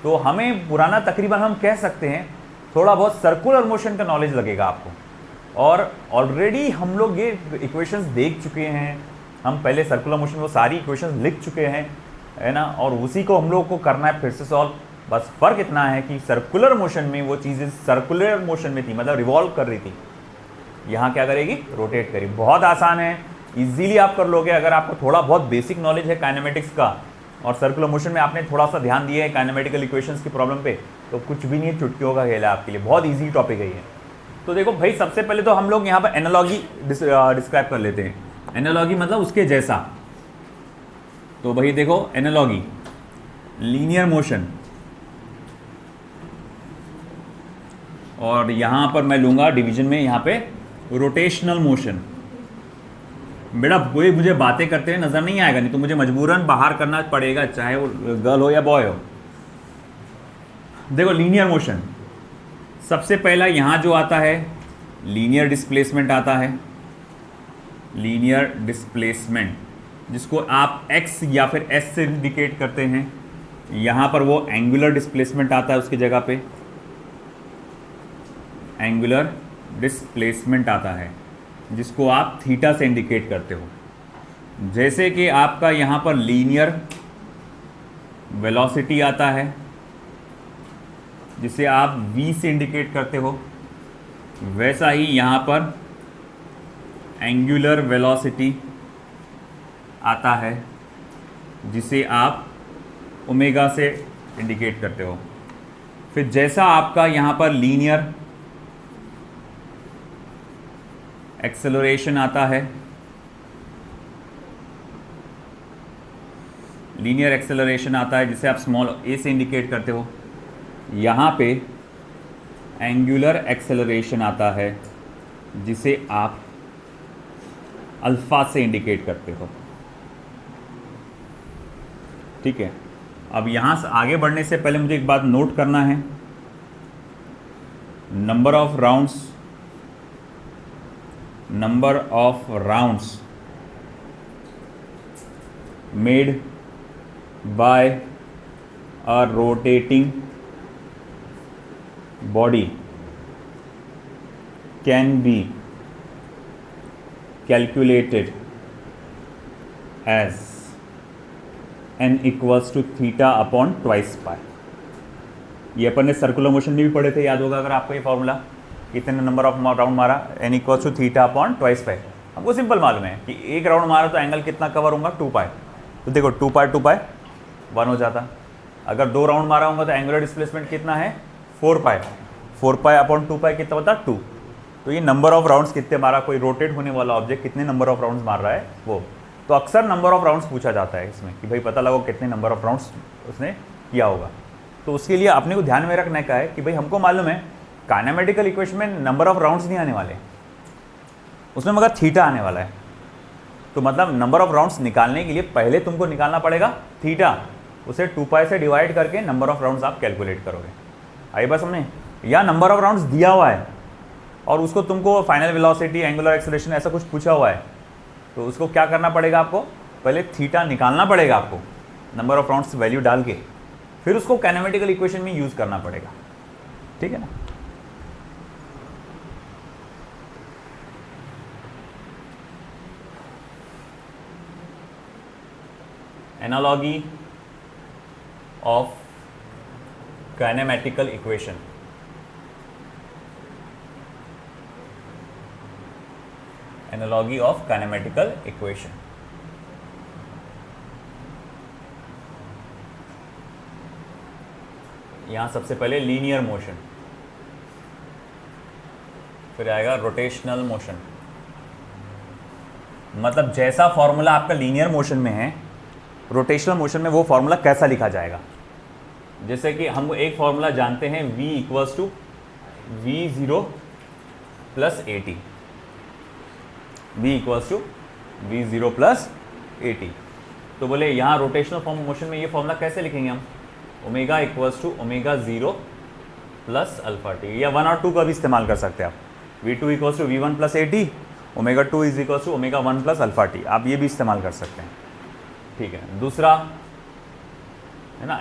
तो हमें पुराना तकरीबन हम कह सकते हैं थोड़ा बहुत सर्कुलर मोशन का नॉलेज लगेगा आपको। और ऑलरेडी हम लोग ये इक्वेशंस देख चुके हैं, हम पहले सर्कुलर मोशन वो सारी इक्वेशंस लिख चुके हैं, है ना, और उसी को हम लोग को करना है फिर से सॉल्व। बस फ़र्क इतना है कि सर्कुलर मोशन में वो चीज़ें सर्कुलर मोशन में थी, मतलब रिवॉल्व कर रही थी, यहाँ क्या करेगी? रोटेट करेगी। बहुत आसान है, इजीली आप कर लोगे अगर आपको थोड़ा बहुत बेसिक नॉलेज है काइनेमेटिक्स का, और सर्कुलर मोशन में आपने थोड़ा सा ध्यान दिया है काइनेमेटिकल इक्वेशंस की प्रॉब्लम पे, तो कुछ भी नहीं है, चुटकियों का खेल है आपके लिए, बहुत ईजी टॉपिक है ये। तो देखो भाई, सबसे पहले तो हम लोग यहाँ पर एनालॉजी डिस्क्राइब कर लेते हैं। एनालॉजी मतलब उसके जैसा। तो भाई देखो, एनालॉजी लीनियर मोशन, और यहाँ पर मैं लूँगा डिवीजन में यहाँ पे रोटेशनल मोशन। बेटा कोई मुझे बातें करते हुए नजर नहीं आएगा, नहीं तो मुझे मजबूरन बाहर करना पड़ेगा, चाहे वो गर्ल हो या बॉय हो। देखो लीनियर मोशन सबसे पहला यहाँ जो आता है लीनियर डिस्प्लेसमेंट आता है, लीनियर डिस्प्लेसमेंट, जिसको आप x या फिर s से इंडिकेट करते हैं। यहाँ पर वो एंगुलर डिस्प्लेसमेंट आता है, उसकी जगह पे एंगुलर डिस्प्लेसमेंट आता है, जिसको आप थीटा से इंडिकेट करते हो। जैसे कि आपका यहाँ पर लीनियर वेलोसिटी आता है, जिसे आप v से इंडिकेट करते हो, वैसा ही यहाँ पर एंगुलर वेलोसिटी आता है, जिसे आप ओमेगा से इंडिकेट करते हो। फिर जैसा आपका यहाँ पर लीनियर एक्सेलरेशन आता है, लीनियर एक्सेलरेशन आता है, जिसे आप स्मॉल a से इंडिकेट करते हो। यहाँ पे एंगुलर एक्सेलरेशन आता है, जिसे आप अल्फा से इंडिकेट करते हो। ठीक है, अब यहाँ से आगे बढ़ने से पहले मुझे एक बात नोट करना है। Number of rounds made by a rotating body can be calculated as n equals to theta upon twice pi. ये अपन ने सर्कुलर मोशन में भी पढ़े थे, याद होगा अगर आपको ये फॉर्मूला, कितने नंबर ऑफ राउंड मारा, n equals to theta upon twice pi. हमको सिंपल मालूम है कि एक राउंड मारा तो एंगल कितना कवर होगा, 2 पाई। तो देखो 2 पाई 1 हो जाता। अगर 2 राउंड मारा होगा तो एंगुलर डिस्प्लेसमेंट कितना है, 4 पाई अपॉन 2 पाई कितना होता है, 2। तो ये नंबर ऑफ राउंड्स कितने मारा, कोई रोटेट होने वाला ऑब्जेक्ट कितने नंबर ऑफ राउंड्स मार रहा है वो। तो अक्सर नंबर ऑफ राउंड्स पूछा जाता है इसमें कि भाई पता लगाओ कितने नंबर ऑफ राउंड्स उसने किया होगा। तो उसके लिए अपने को ध्यान में रखने का है कि भाई हमको मालूम है काइनेमेटिकल इक्वेशन में नंबर ऑफ राउंड्स नहीं आने वाले, उसमें मगर थीटा आने वाला है। तो मतलब नंबर ऑफ राउंड्स निकालने के लिए पहले तुमको निकालना पड़ेगा थीटा, उसे 2 पाई से डिवाइड करके नंबर ऑफ राउंड्स आप कैलकुलेट करोगे। आई बस हमने, या नंबर ऑफ राउंड्स दिया हुआ है और उसको तुमको फाइनल वेलोसिटी, एंगुलर एक्सेलरेशन ऐसा कुछ पूछा हुआ है, तो उसको क्या करना पड़ेगा, आपको पहले थीटा निकालना पड़ेगा, आपको नंबर ऑफ राउंड्स वैल्यू डाल के, फिर उसको काइनेमेटिकल इक्वेशन में यूज करना पड़ेगा। ठीक है ना। Analogy of kinematical equation. Analogy of kinematical equation. यहां सबसे पहले लीनियर मोशन, फिर आएगा रोटेशनल मोशन। मतलब जैसा फॉर्मूला आपका लीनियर मोशन में है, रोटेशनल मोशन में वो फॉर्मूला कैसा लिखा जाएगा। जैसे कि हम एक फॉर्मूला जानते हैं, v equals to v0 plus AT, v equals to v0 plus AT। तो बोले यहाँ रोटेशनल फॉर्म मोशन में ये फॉर्मूला कैसे लिखेंगे हम, omega equals to omega 0 plus alpha T, या 1 और 2 का भी इस्तेमाल कर सकते हैं आप। v2 equals to v1 plus AT, omega 2 is equals to omega 1 plus alpha T, आप ये भी इस्तेमाल कर सकते हैं। ठीक है, दूसरा है ना,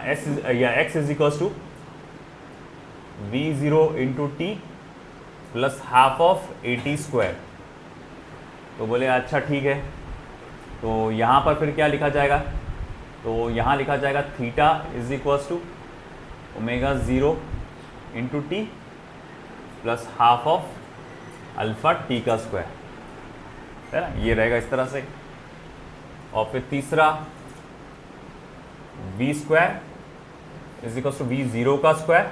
x is equals to v0 into T plus half of AT square. तो बोले अच्छा ठीक है, तो यहाँ पर फिर क्या लिखा जाएगा, तो यहाँ लिखा जाएगा theta is equals to omega 0 into T plus half of alpha T का स्क्वायर, है ना, ये रहेगा इस तरह से। और फिर तीसरा v square is equals to v0 का square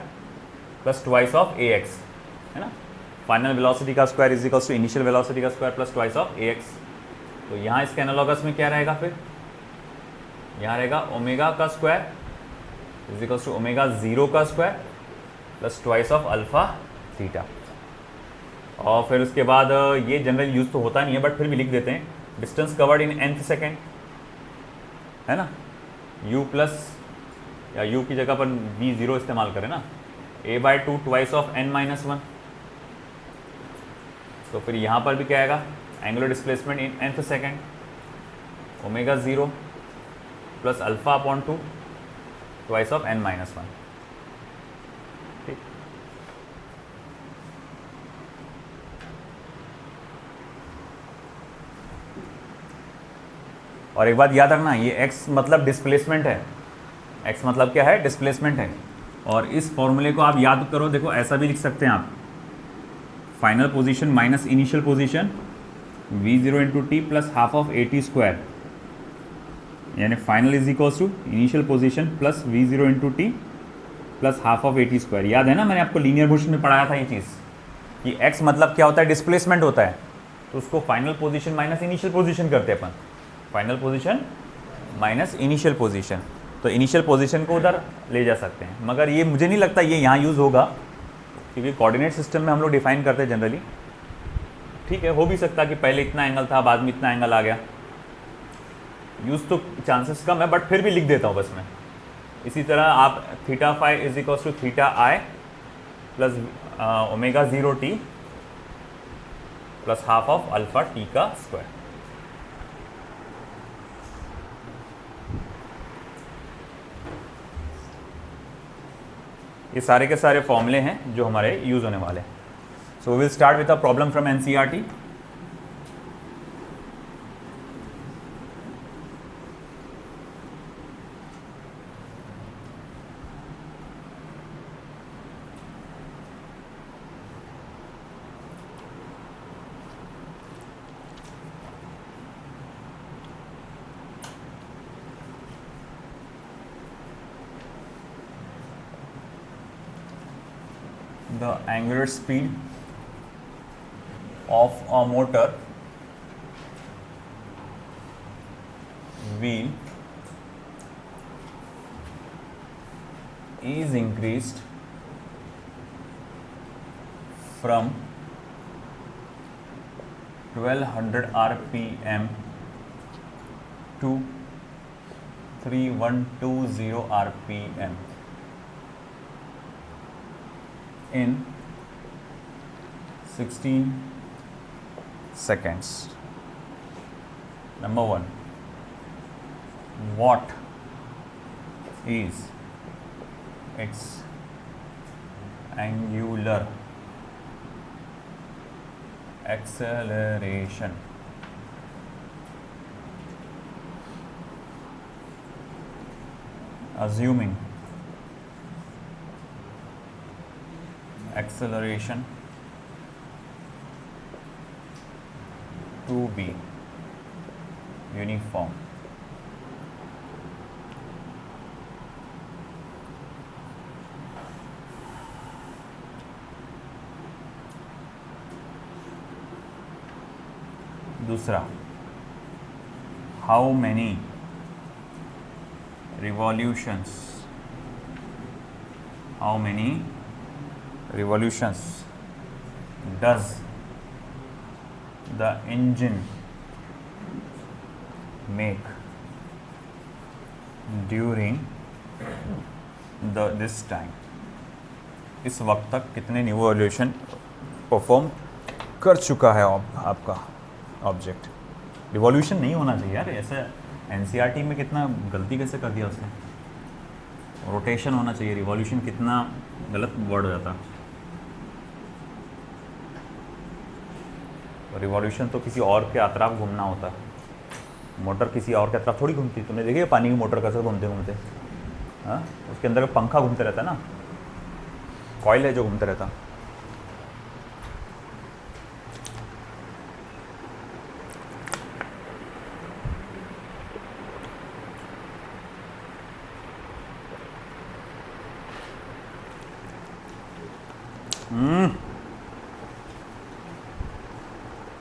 plus twice of ax, है ना, फाइनल वेलोसिटी का square is equals to initial velocity का square plus twice of ax। तो यहाँ इसके एनालॉगस में क्या रहेगा, फिर यहाँ रहेगा ओमेगा का square is equals to omega 0 का square plus twice of alpha theta. और फिर उसके बाद ये जनरल यूज तो होता नहीं है, बट फिर भी लिख देते हैं, distance covered in nth second, है ना, u प्लस, या u की जगह पर v0 इस्तेमाल करें ना, a/2 twice of n minus 1। तो फिर यहाँ पर भी क्या आएगा, angular displacement in nth second omega 0 plus alpha upon 2 twice of n minus 1। ठीक, और एक बात याद रखना, ये x मतलब डिस्प्लेसमेंट है, x मतलब क्या है, डिस्प्लेसमेंट है। और इस फॉर्मूले को आप याद करो, देखो ऐसा भी लिख सकते हैं आप, final position minus initial position v0 into T plus half of a t square, यानी final is equals to initial position plus v0 into T plus half of a t square. याद है ना, मैंने आपको लीनियर मोशन में पढ़ाया था ये चीज़ कि x मतलब क्या होता है, डिस्प्लेसमेंट होता है, तो उसको final position minus initial position करते हैं अपन, final position minus initial position. तो इनिशियल पोजीशन को उधर ले जा सकते हैं, मगर ये मुझे नहीं लगता ये यहाँ यूज़ होगा, क्योंकि कोऑर्डिनेट सिस्टम में हम लोग डिफाइन करते हैं जनरली। ठीक है, हो भी सकता कि पहले इतना एंगल था, बाद में इतना एंगल आ गया, यूज़ तो चांसेस कम है, बट फिर भी लिख देता हूँ बस मैं। इसी तरह आप theta phi is equals to theta I plus omega 0 T plus half of alpha T का स्क्वायर। ये सारे के सारे फॉर्मूले हैं जो हमारे यूज़ होने वाले हैं। So will start with a problem from NCERT. The angular speed of a motor wheel is increased from 1200 rpm to 3120 rpm in 16 seconds. Number 1, what is its angular acceleration? Assuming acceleration to be uniform. दूसरा, how many revolutions does the engine make during this time? इस वक्त तक कितने revolution perform कर चुका है आपका object. Revolution नहीं होना चाहिए यार, ऐसे एनसीईआरटी में कितना गलती कैसे कर दिया उसने, रोटेशन होना चाहिए, रिवॉल्यूशन कितना गलत वर्ड हो जाता। रिवॉल्यूशन तो किसी और के अतराफ घूमना होता है, मोटर किसी और के अतराफ थोड़ी घूमती। तुमने देखिए पानी की मोटर कैसे घूमते घूमते, हाँ, उसके अंदर पंखा घूमते रहता है ना, कॉइल है जो घूमते रहता।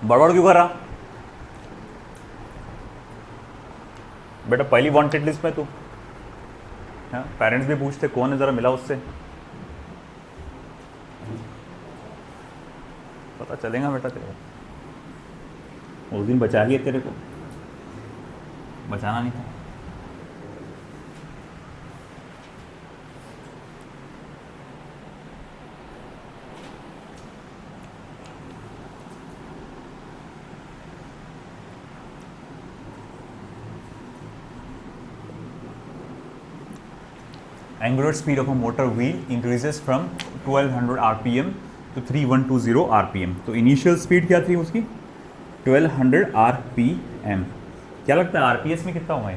बड़बड़ क्यों कर रहा बेटा? पहली वांटेड लिस्ट में तू, हाँ, पेरेंट्स भी पूछते कौन है, जरा मिला उससे, पता चलेगा बेटा तेरे को। उस दिन बचा लिया, तेरे को बचाना नहीं था। Angular speed of a motor wheel increases from 1200 RPM to 3120 RPM. तो इनिशियल स्पीड क्या थी उसकी? 1200 आरपीएम। क्या लगता है आरपीएस में कितना होगा?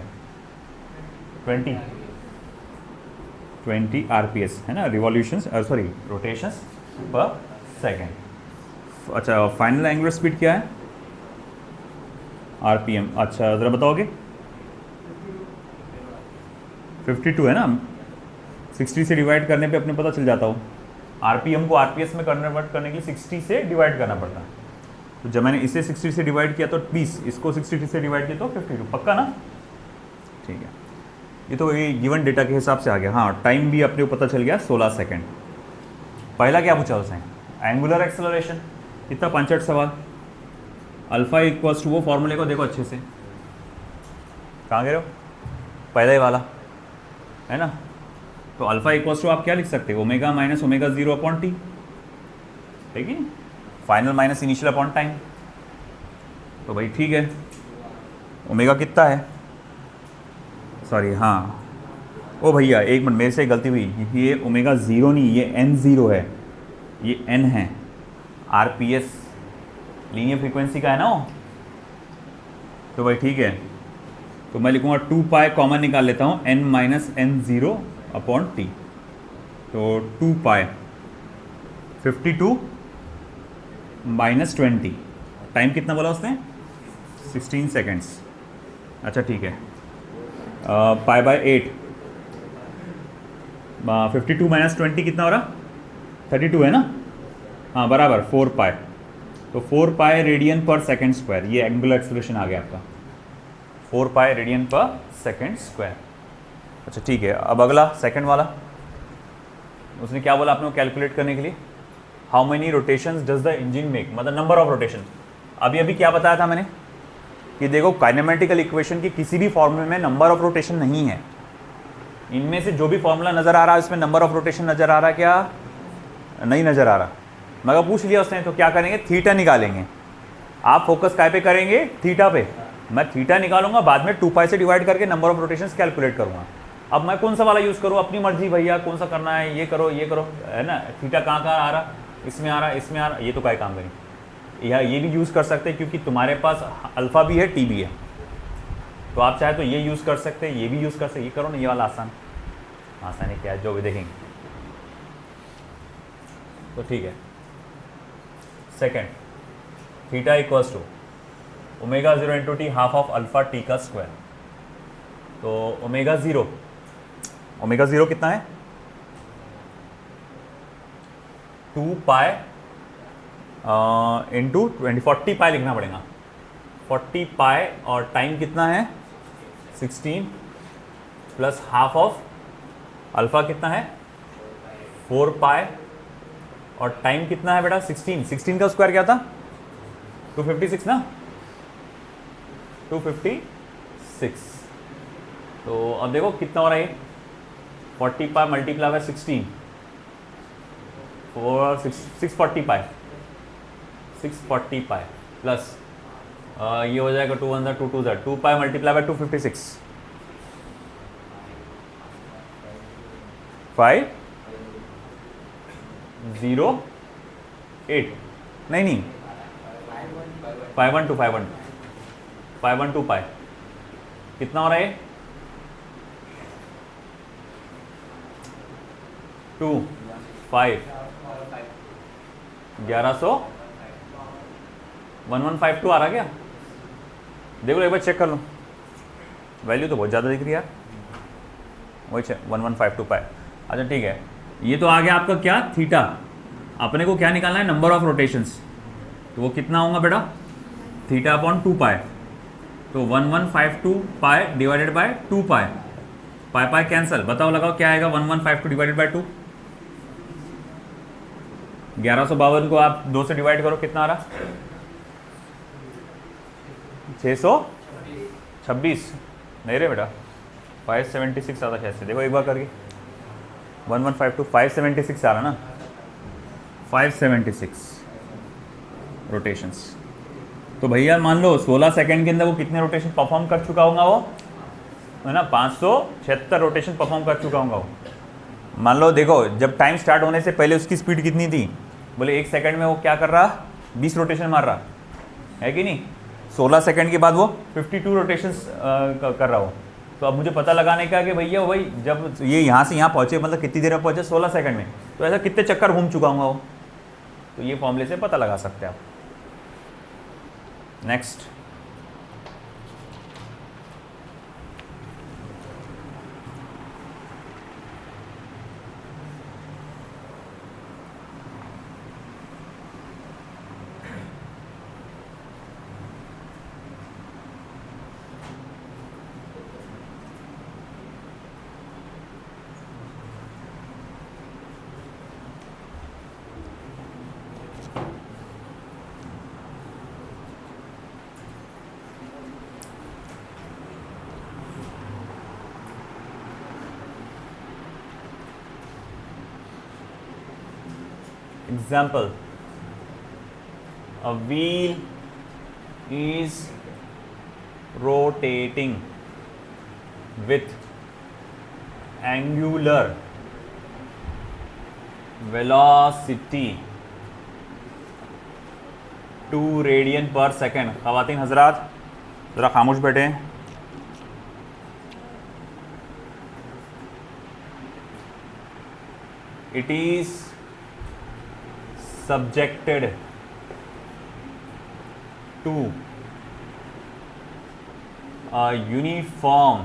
20 आरपीएस है ना, रिवॉल्यूशंस सॉरी रोटेशंस पर सेकेंड। अच्छा, फाइनल एंगुलर स्पीड क्या है? आरपीएम। अच्छा ज़रा बताओगे? 52 है ना, 60 से डिवाइड करने पे अपने पता चल जाता हो। आरपीएम को आरपीएस में कन्वर्ट करने के लिए 60 से डिवाइड करना पड़ता है। तो जब मैंने इसे 60 से डिवाइड किया तो 20, इसको 60 से डिवाइड किया तो 52। पक्का ना? ठीक है, ये तो ये गिवन डेटा के हिसाब से आ गया। हाँ, टाइम भी अपने को पता चल गया 16 सेकेंड। पहला क्या पूछा उसने? Angular acceleration. कितना 65 सवाल। अल्फा इक्वल्स टू, वो फॉर्मूले को देखो अच्छे से, कहाँ गए हो? पहला ही वाला है ना। तो अल्फा इक्वल्स टू आप क्या लिख सकते हो? Omega minus omega 0 upon T, ठीक है, final minus initial upon time. तो भाई ठीक है, ओमेगा कितना है? सॉरी, हाँ ओ भैया एक मिनट, मेरे से गलती हुई, ये ओमेगा 0 नहीं, ये n0 है, ये n है। आरपीएस लीनियर फ्रीक्वेंसी का है ना वो। तो भाई ठीक है, तो मैं लिखूँगा 2 पाई, कॉमन निकाल लेता हूँ, n minus n0 upon T. तो 2 पाई 52 माइनस 20, टाइम कितना बोला उसने? 16 सेकेंड्स। अच्छा ठीक है, पाई बाय 8, 52 माइनस 20 कितना हो रहा? 32 है ना। हाँ बराबर, 4 पाई। तो 4 pi radian per second square, ये एंगुलर एक्सेलरेशन आ गया आपका, 4 pi radian per second square. अच्छा ठीक है, अब अगला सेकंड वाला, उसने क्या बोला आपने को कैलकुलेट करने के लिए? How many rotations does the engine make, मतलब नंबर ऑफ रोटेशन। अभी अभी क्या बताया था मैंने कि देखो काइनेमेटिकल इक्वेशन की किसी भी फॉर्मूले में नंबर ऑफ रोटेशन नहीं है। इनमें से जो भी फॉर्मूला नज़र आ रहा है इसमें नंबर ऑफ रोटेशन नज़र आ रहा है क्या? नहीं नज़र आ रहा। मगर पूछ लिया उसने, तो क्या करेंगे? थीटा निकालेंगे। आप फोकस काय पे करेंगे? थीटा पे। मैं थीटा निकालूंगा, बाद में 2 पाई से डिवाइड करके नंबर ऑफ रोटेशंस कैलकुलेट करूंगा। अब मैं कौन सा वाला यूज़ करूँ? अपनी मर्जी भैया, कौन सा करना है, ये करो है ना। थीटा कहाँ कहाँ आ रहा? इसमें आ रहा, इसमें आ रहा, ये तो क्या काम करें। या ये भी यूज़ कर सकते हैं क्योंकि तुम्हारे पास अल्फ़ा भी है, टी भी है, तो आप चाहे तो ये यूज़ कर सकते हैं, ये भी यूज़ कर सकते। ये करो ना, ये वाला आसान है क्या, जो भी देखेंगे। तो ठीक है, second theta equals to omega 0 into T, half of alpha T का स्क्वायर। तो ओमेगा ज़ीरो कितना है? 2 पाई इंटू 20, 40 पाई लिखना पड़ेगा, 40 पाई। और टाइम कितना है? 16 प्लस हाफ ऑफ अल्फा कितना है? 4 पाई। और टाइम कितना है बेटा? 16 का स्क्वायर क्या था? 256 ना, 256। तो अब देखो कितना हो रहा है, 40 पाई multiply by 16, 640 pi, 640 pi plus ये हो जाएगा 2 1 2 2 2 पाई मल्टीप्लाई बाय 256, 508 नहीं 512 पाई। कितना हो रहा है? 2 5 1100 1152 आ रहा क्या? देखो एक बार चेक कर लो, वैल्यू तो बहुत ज़्यादा दिख रही है यार। वही 1152 पाई। अच्छा ठीक है, ये तो आ गया आपका क्या? थीटा। अपने को क्या निकालना है? Number of rotations. तो वो कितना होगा बेटा? थीटा अपॉन 2 पाई। तो 1152 पाई divided by 2 pi, pi pi cancel. बताओ लगाओ क्या आएगा? 1152 डिवाइडेड बाय 2, 1152 को आप 2 से डिवाइड करो, कितना आ रहा? 626 नहीं रे बेटा, 576 आता कैसे? देखो एक बार करके, 1152 576 आ रहा ना, 576 रोटेशंस। तो भैया मान लो 16 सेकंड के अंदर वो कितने रोटेशन परफॉर्म कर चुका होगा? वो है ना 576 रोटेशन परफॉर्म कर चुका होगा वो। मान लो देखो, जब टाइम स्टार्ट होने से पहले उसकी स्पीड कितनी थी, बोले 1 सेकंड में वो क्या कर रहा, 20 रोटेशन मार रहा है कि नहीं। 16 सेकंड के बाद वो 52 रोटेशंस कर रहा हो। तो अब मुझे पता लगाने का कि भैया भाई जब ये यहाँ से यहाँ पहुँचे, मतलब कितनी देर में पहुँचे, 16 सेकंड में, तो ऐसा कितने चक्कर घूम चुका हूँ वो। तो ये फॉर्मूले से पता लगा सकते हैं आप। Next, example, a wheel is rotating with angular velocity 2 radian per second. ख़वातीन हजरात ज़रा खामोश बैठे। It is subjected to a uniform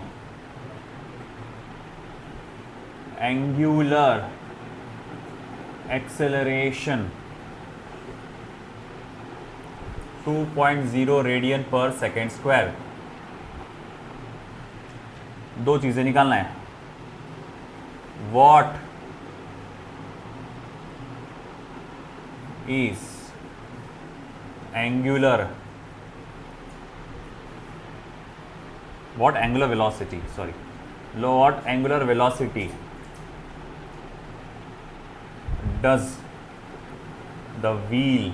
angular acceleration 2.0 radian per second square. दो चीज़ें निकालना है। What is angular velocity does the wheel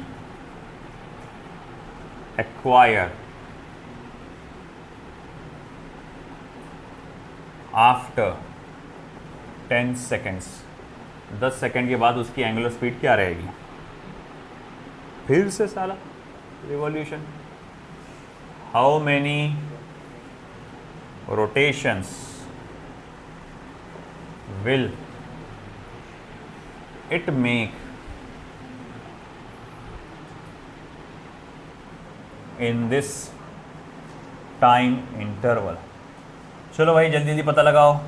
acquire after 10 seconds? 10 second के बाद उसकी एंगुलर स्पीड क्या रहेगी? फिर से साला revolution. How many rotations will it make in this time interval? चलो भाई जल्दी जल्दी पता लगाओ।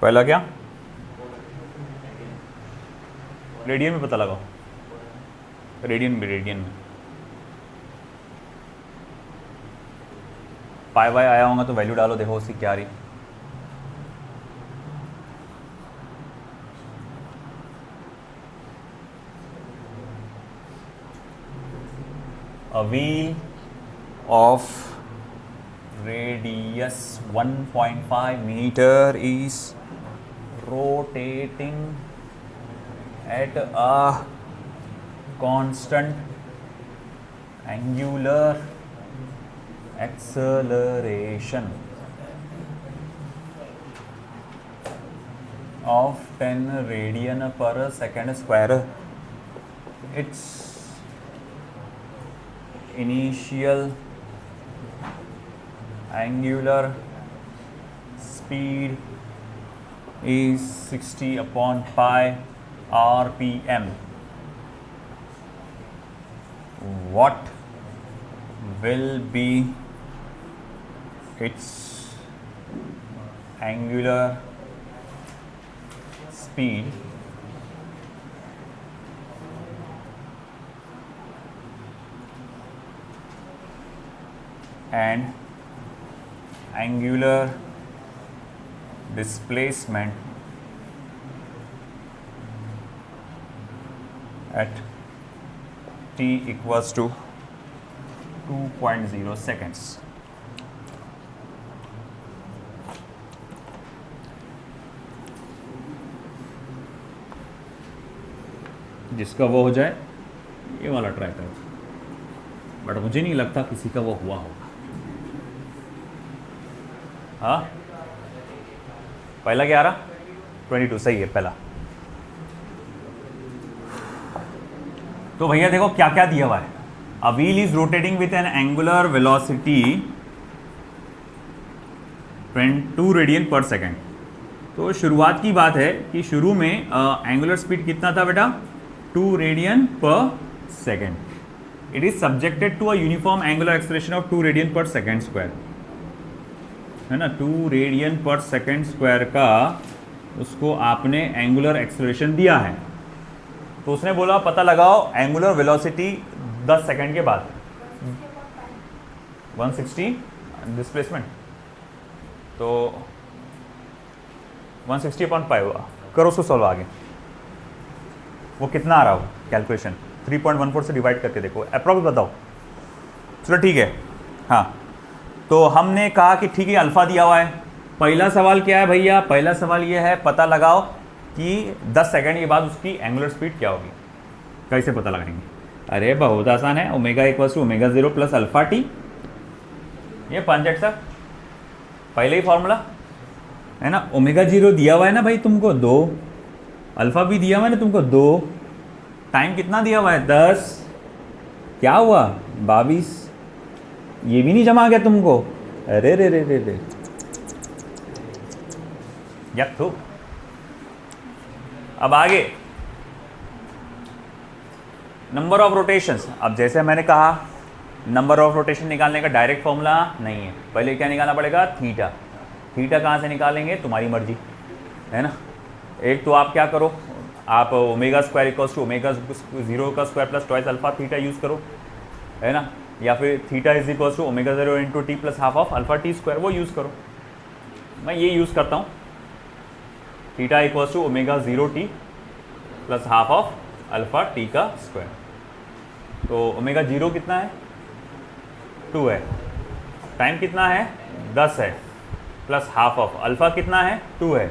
पहला क्या, रेडियन में पता लगाओ। रेडियन में पाई वाई आया होगा तो वैल्यू डालो, देखो उसकी क्या रही। A wheel of radius 1.5 meter is rotating at a constant angular acceleration of 10 radian per second square. Its initial angular speed is 60 upon pi rpm. What will be its angular speed and angular displacement at t equals to 2.0 seconds. जिसका वो हो जाए ये वाला try करो, but मुझे नहीं लगता किसी का वो हुआ होगा। हाँ, पहला क्या आ रहा? 22 सही है पहला। तो भैया देखो क्या क्या दिया हुआ है। A wheel is rotating with an angular velocity 2 radian per second. तो शुरुआत की बात है कि शुरू में एंगुलर स्पीड कितना था बेटा? 2 radian per second. It is subjected to a uniform angular acceleration of 2 radian per second square, है ना। 2 रेडियन पर सेकेंड स्क्वायर का उसको आपने एंगुलर एक्सेलरेशन दिया है, तो उसने बोला पता लगाओ एंगुलर वेलोसिटी 10 सेकेंड के बाद 160 डिस्प्लेसमेंट, तो 160/5 हुआ। करो उसको सॉल्व आगे, वो कितना आ रहा हो कैलकुलेशन 3.14 से डिवाइड करके देखो, अप्रॉक्स बताओ। चलो ठीक है। हाँ, तो हमने कहा कि ठीक है अल्फा दिया हुआ है। पहला सवाल क्या है भैया? पहला सवाल ये है पता लगाओ कि 10 सेकंड के बाद उसकी एंगुलर स्पीड क्या होगी। कैसे पता लगाएंगे? अरे बहुत आसान है, omega equals to omega 0 plus alpha T. ये 5 सर पहले ही फॉर्मूला है ना। ओमेगा 0 दिया हुआ है ना भाई तुमको 2, अल्फा भी दिया हुआ है ना तुमको 2, टाइम कितना दिया हुआ है 10, क्या हुआ 22, ये भी नहीं जमा गया तुमको। अरे रे रे रे रे यार। तो अब आगे नंबर ऑफ रोटेशंस। अब जैसे मैंने कहा नंबर ऑफ रोटेशन निकालने का डायरेक्ट फॉर्मूला नहीं है, पहले क्या निकालना पड़ेगा? थीटा। थीटा कहाँ से निकालेंगे? तुम्हारी मर्जी है ना। एक तो आप क्या करो, आप omega square equals to omega 0 का square plus twice alpha theta use करो, है ना। या फिर theta is equals to omega 0 into T plus half of alpha T square, वो यूज़ करो। मैं ये यूज़ करता हूँ, theta equals to omega 0 T plus half of alpha T का स्क्वायर। तो ओमेगा 0 कितना है? 2 है। टाइम कितना है? 10 है, प्लस हाफ ऑफ अल्फा कितना है? 2 है।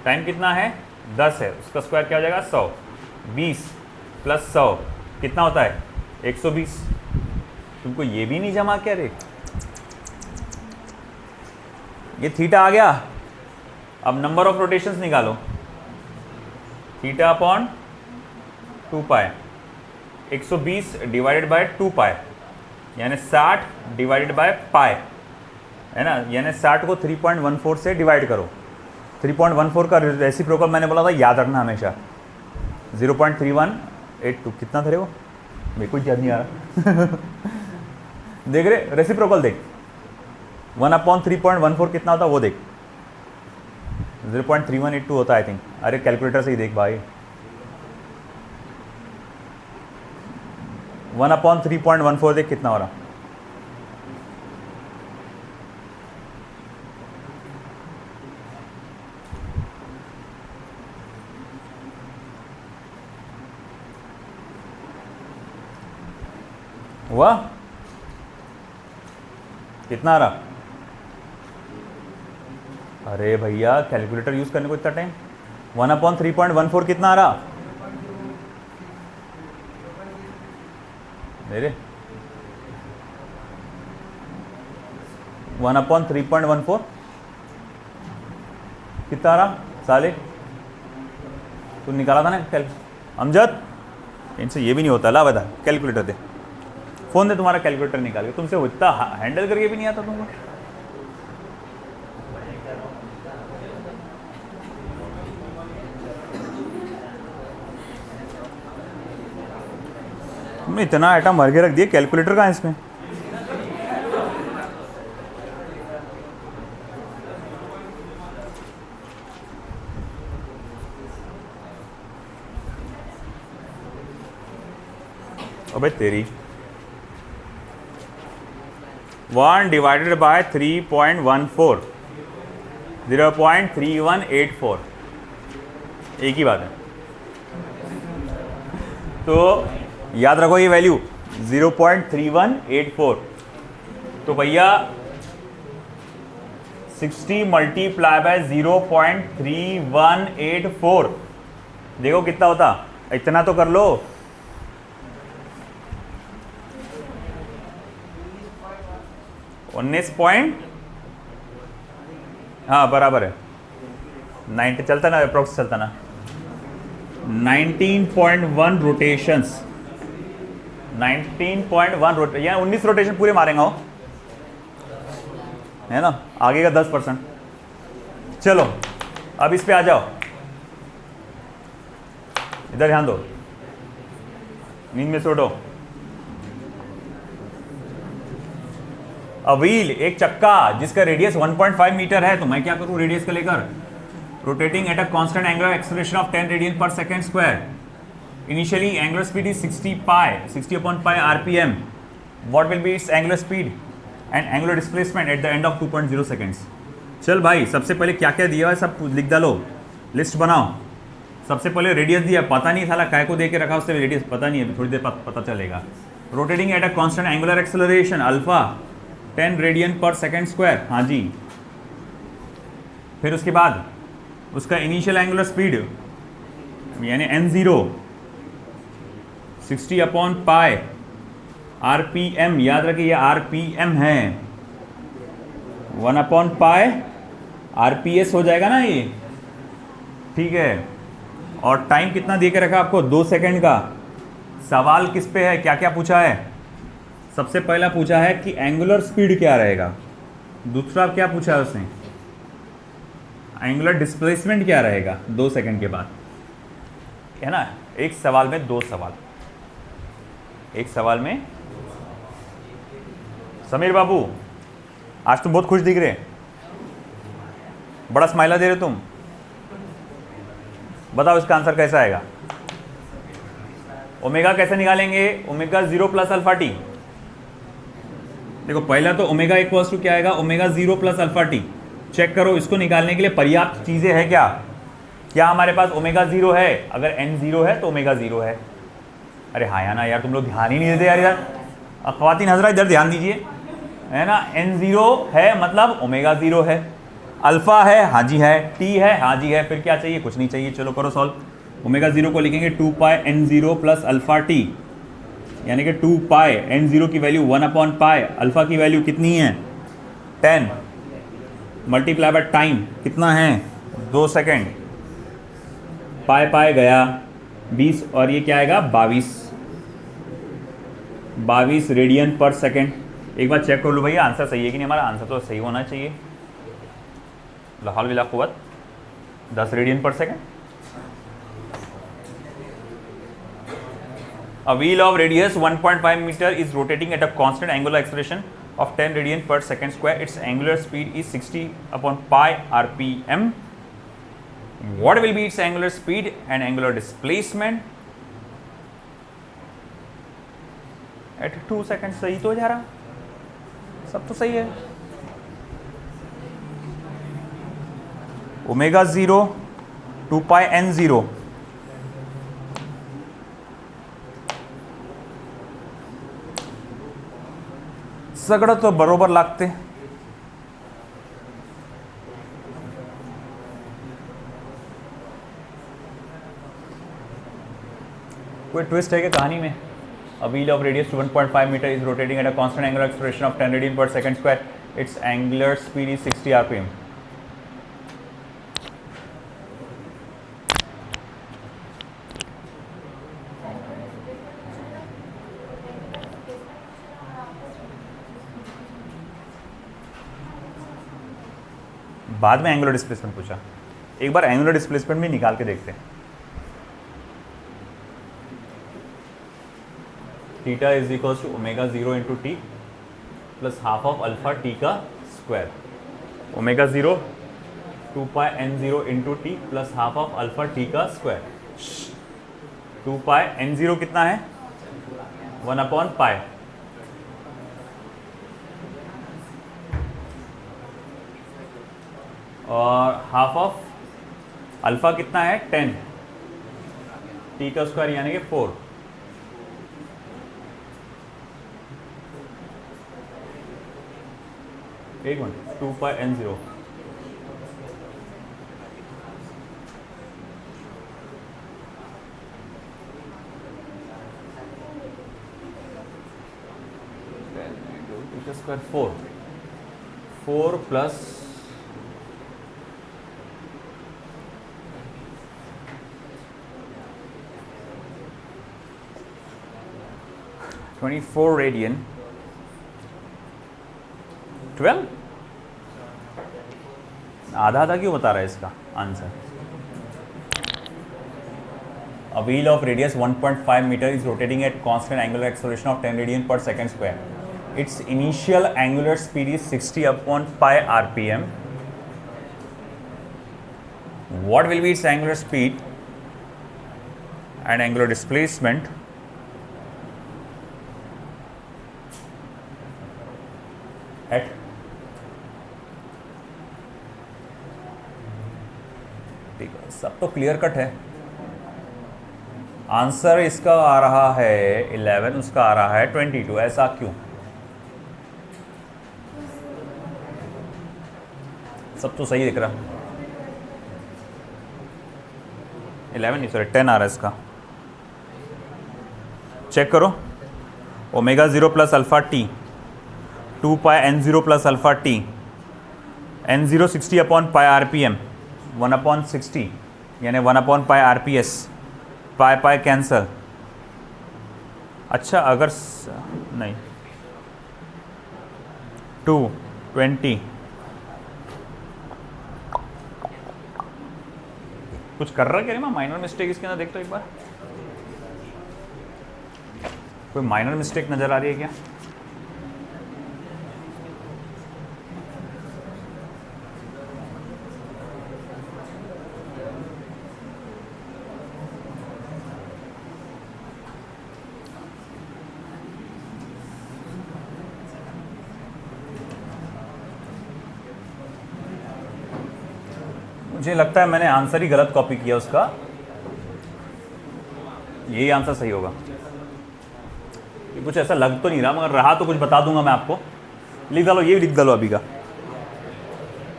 टाइम कितना है? 10 है, उसका स्क्वायर क्या हो जाएगा? 100। 20 प्लस 100 कितना होता है? 120। तुमको ये भी नहीं जमा क्या रे? ये थीटा आ गया। अब नंबर ऑफ रोटेशंस निकालो, theta upon 2 pi, 120 divided by 2 पाई यानी 60 डिवाइडेड बाय पाई, है ना। यानी 60 को 3.14 से डिवाइड करो। 3.14 का रेसिप्रोकल मैंने बोला था याद रखना हमेशा, 0.3182 कितना था रे वो? मेरे को याद नहीं आ रहा। देख रहे रेसिप्रोकल देख, 1/3.14 कितना होता वो देख, 0.3182 होता आई थिंक। अरे कैलकुलेटर से ही देख भाई, 1/3.14 देख कितना हो रहा। हुआ कितना आ रहा? अरे भैया कैलकुलेटर यूज करने को इतना टाइम। 1/3.14 कितना आ रहा मेरे? 1/3.14 कितना आ रहा साले? तू निकाला था ना अमजद? इनसे ये भी नहीं होता। ला बता कैलकुलेटर दे, फोन दे तुम्हारा कैलकुलेटर निकाल के। तुमसे इतना हैंडल करके भी नहीं आता तुमको। तुमने इतना आइटम भर के रख दिया, कैलकुलेटर कहाँ है इसमें? अबे तेरी 1 डिवाइडेड बाय 3.14 0.3184 एक ही बात है। तो याद रखो ये वैल्यू 0.3184। तो भैया 60 मल्टीप्लाई बाय 0.3184 देखो कितना होता, इतना तो कर लो। उन्नीस पॉइंट, हाँ बराबर है 90 चलता ना, अप्रोक्स चलता ना 19.1 रोटेशंस, 19.1 रोटेशन यानी 19 रोटेशन पूरे मारेंगे हो, है ना, आगे का 10%। चलो अब इस पे आ जाओ, इधर ध्यान दो, नींद में से उठो। अ व्हील, एक चक्का जिसका रेडियस 1.5 मीटर है, तो मैं क्या करूं रेडियस का लेकर, rotating at a constant angular acceleration of 10 radian per second square. Initially angular speed is 60 upon pi rpm. What will be its angular speed and angular displacement at the end of 2.0 seconds? चल भाई, सबसे पहले क्या क्या दिया है सब लिख डालो, लिस्ट बनाओ। सबसे पहले रेडियस दिया, पता नहीं साला काय को दे के रखा, उससे रेडियस पता नहीं है, थोड़ी देर पता चलेगा। Rotating at a constant angular acceleration alpha 10 radian per second square, हाँ जी। फिर उसके बाद उसका इनिशियल एंगुलर स्पीड यानी n0 60 अपॉन पाई rpm, याद रखिए ये rpm है, 1 अपॉन पाई rps हो जाएगा ना ये, ठीक है। और टाइम कितना दे के रखा आपको, 2 सेकंड का। सवाल किस पे है, क्या क्या पूछा है, सबसे पहला पूछा है कि एंगुलर स्पीड क्या रहेगा, दूसरा क्या पूछा है उसने, एंगुलर डिस्प्लेसमेंट क्या रहेगा 2 सेकंड के बाद, है ना। एक सवाल में 2 सवाल, एक सवाल में। समीर बाबू आज तुम बहुत खुश दिख रहे, बड़ा स्माइला दे रहे तुम, बताओ इसका आंसर कैसा आएगा। ओमेगा कैसे निकालेंगे, ओमेगा 0 प्लस अल्फा टी। देखो पहला तो ओमेगा इक्वल्स टू क्या आएगा, omega 0 plus alpha T. Check करो इसको निकालने के लिए पर्याप्त चीजें हैं क्या, क्या हमारे पास ओमेगा 0 है, अगर n 0 है तो ओमेगा 0 है। अरे हाँ या ना यार, तुम लोग ध्यान ही नहीं देते यार, इधर ख्वातीन हजरा इधर ध्यान दीजिए, है ना। n 0 है मतलब ओमेगा 0 है, अल्फा है हाँ जी है, टी है हाँ जी है, फिर क्या चाहिए, कुछ नहीं चाहिए। चलो करो सॉल्व। ओमेगा 0 को लिखेंगे 2 pi n0 plus alpha T, यानी कि 2 पाई n0 की वैल्यू 1 अपॉन पाई, अल्फा की वैल्यू कितनी है 10, मल्टीप्लाई बाय टाइम कितना है 2 सेकेंड, पाई पाई गया 20 और ये क्या आएगा 22 रेडियन पर सेकेंड। एक बार चेक कर लो भैया आंसर सही है कि नहीं, हमारा आंसर तो सही होना चाहिए। लाहौल बिला कुव्वत 10 radian per second. A wheel of radius 1.5 meter is rotating at a constant angular acceleration of 10 radian per second square. Its angular speed is 60 upon pi rpm. What will be its angular speed and angular displacement at 2 seconds? सही तो जा रहा, सब तो सही है। Omega 0 2 pi n0 सगळं तो बरोबर लागते। कोई ट्विस्ट है क्या कहानी में। A wheel of radius 1.5 meter is rotating at a constant angular acceleration of 10 radian per second square. Its angular speed is 60 rpm. बाद में एंगुलर डिस्प्लेसमेंट पूछा, एक बार एंगुलर डिस्प्लेसमेंट भी निकाल के देखते हैं। Theta is equals to omega 0 into T plus half of alpha T का square. Omega 0 2 pi n0 into T plus half of alpha T का स्क्वायर। 2 पाई n0 कितना है 1/π। और हाफ ऑफ अल्फा कितना है 10, टी का स्क्वायर यानी कि 4। एक minute 2πn0 square 4 plus 24 radian 12। आधा आधा क्यों बता रहा है इसका answer? A wheel of radius 1.5 meter is rotating at constant angular acceleration of 10 radian per second square. Its initial angular speed is 60/π rpm. What will be its angular speed and angular displacement at ठीक है, सब तो clear cut है। Answer इसका आ रहा है 11, उसका आ रहा है 22। ऐसा क्यों? सब तो सही दिख रहा। 11 नहीं, सॉरी 10 आ रहा है इसका। चेक करो। Omega 0 plus alpha T 2πn0 plus alpha T n0 60/π rpm 1/60 यानी 1/π rps पाई कैंसल। अच्छा अगर नहीं 220 कुछ कर रहा है क्या? माइनर मिस्टेक इसके अंदर देखता हूँ एक बार। कोई माइनर मिस्टेक नजर आ रही है क्या? मुझे लगता है मैंने आंसर ही गलत कॉपी किया उसका। यही आंसर सही होगा। कुछ ऐसा लग तो नहीं रहा, मगर रहा तो कुछ बता दूंगा मैं आपको। लिख डालो, ये लिख डालो अभी का।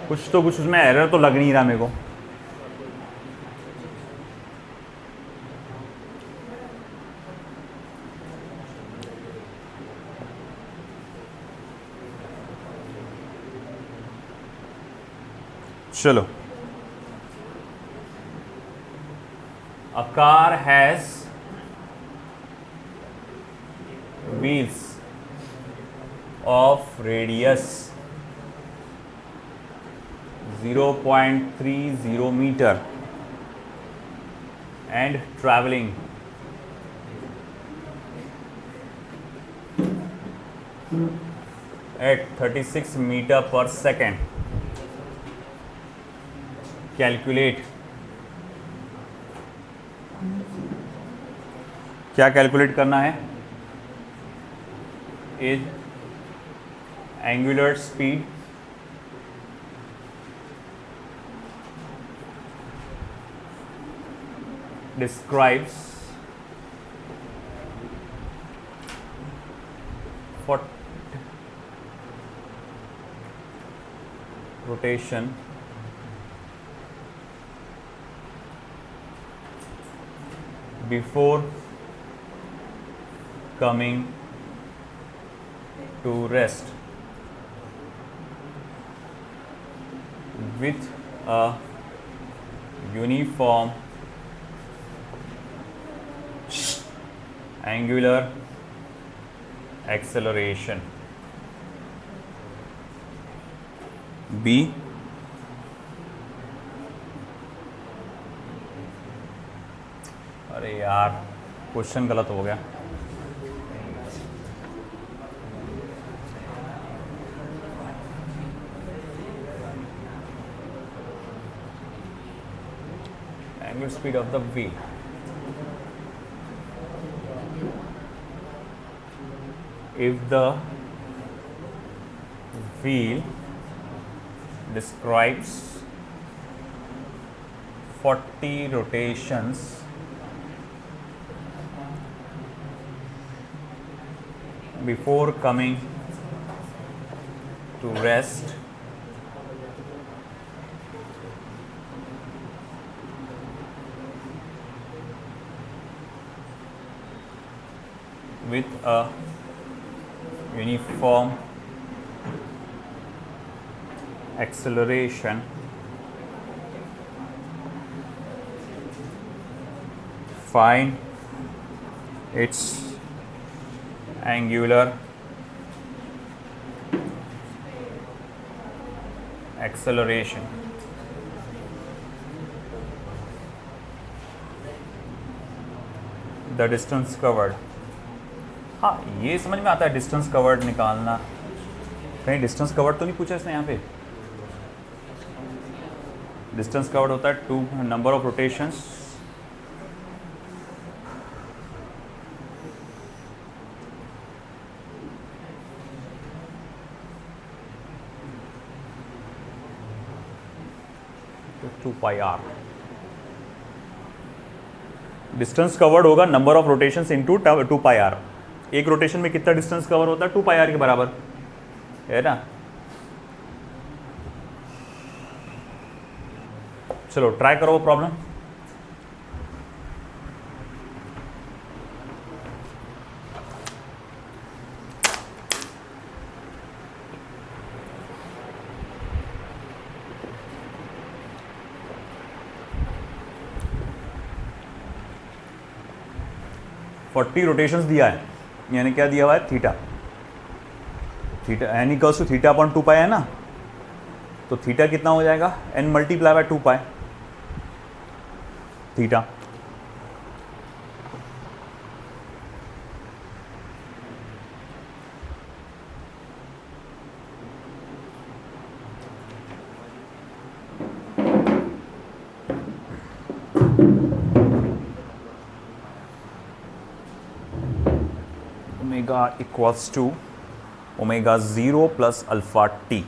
कुछ तो कुछ उसमें एरर तो लग नहीं रहा मेरे को। चलो, a car has wheels of radius 0.30 meter and traveling at 36 meter per second. Calculate, क्या कैलकुलेट करना है? Is angular speed describes for rotation before coming to rest with a uniform angular acceleration. B, अरे यार question गलत हो गया। Angular speed of the wheel. if the wheel describes 40 rotations before coming to rest, with a uniform acceleration, find its angular acceleration. The distance covered. हाँ, ये समझ में आता है, डिस्टेंस कवर्ड निकालना। कहीं डिस्टेंस कवर्ड तो नहीं पूछा इसने यहाँ पे? डिस्टेंस कवर्ड होता है to number of rotations two pi r. Distance covered होगा number of rotations into 2 pi r. एक रोटेशन में कितना डिस्टेंस कवर होता है? 2 पाई आर के बराबर है ना। चलो ट्राई करो वो प्रॉब्लम। फोर्टी रोटेशंस दिया है, यानी क्या दिया हुआ है? Theta. Theta N equals to theta upon 2 pi है ना, तो थीटा कितना हो जाएगा? N multiply by 2 pi theta. Omega equals to omega 0 plus alpha T.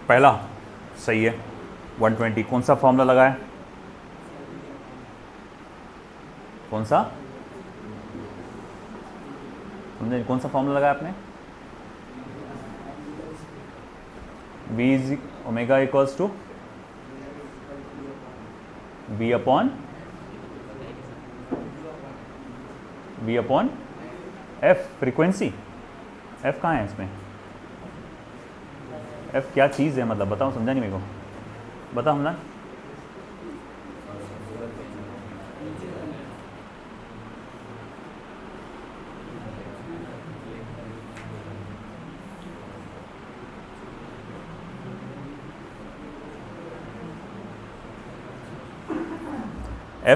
पहला सही है 120। कौन सा फॉर्मूला लगाया? कौन सा? समझे? कौन सा फॉर्मूला लगाया आपने? v is omega equals to v upon f। Frequency f कहाँ है इसमें? f क्या चीज़ है? मतलब बताओ, समझा नहीं मेरे को, बताओ हमला।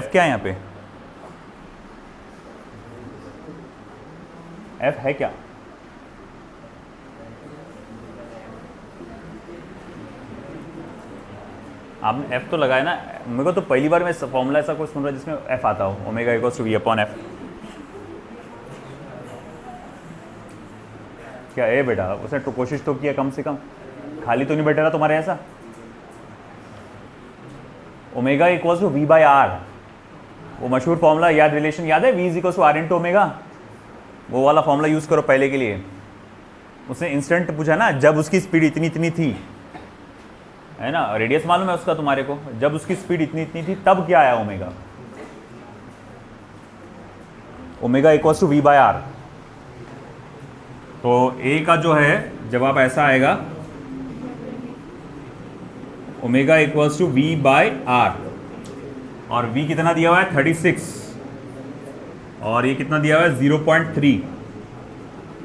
f क्या है यहाँ पे? f है क्या? आपने f तो लगाया ना। मेरे को तो पहली बार मैं फॉर्मूला ऐसा कुछ सुन रहा है जिसमें f आता हो, omega equals to v upon f। क्या है बेटा? उसने तो कोशिश तो किया, कम से कम खाली तो नहीं बैठा रहा तुम्हारे ऐसा। Omega equals to v by R, वो मशहूर फॉर्मूला याद, रिलेशन याद है? v is equals to R into omega. वो वाला फॉर्मूला यूज करो पहले के लिए। उसने इंस्टेंट पूछा ना, जब उसकी स्पीड इतनी इतनी थी, है ना, रेडियस मालूम है उसका तुम्हारे को, जब उसकी स्पीड इतनी इतनी थी तब क्या आया omega? Omega equals to V by R. तो ए का जो है जवाब ऐसा आएगा, omega equals to V by R, और वी कितना दिया हुआ है? 36, और ये कितना दिया हुआ है? 0.3,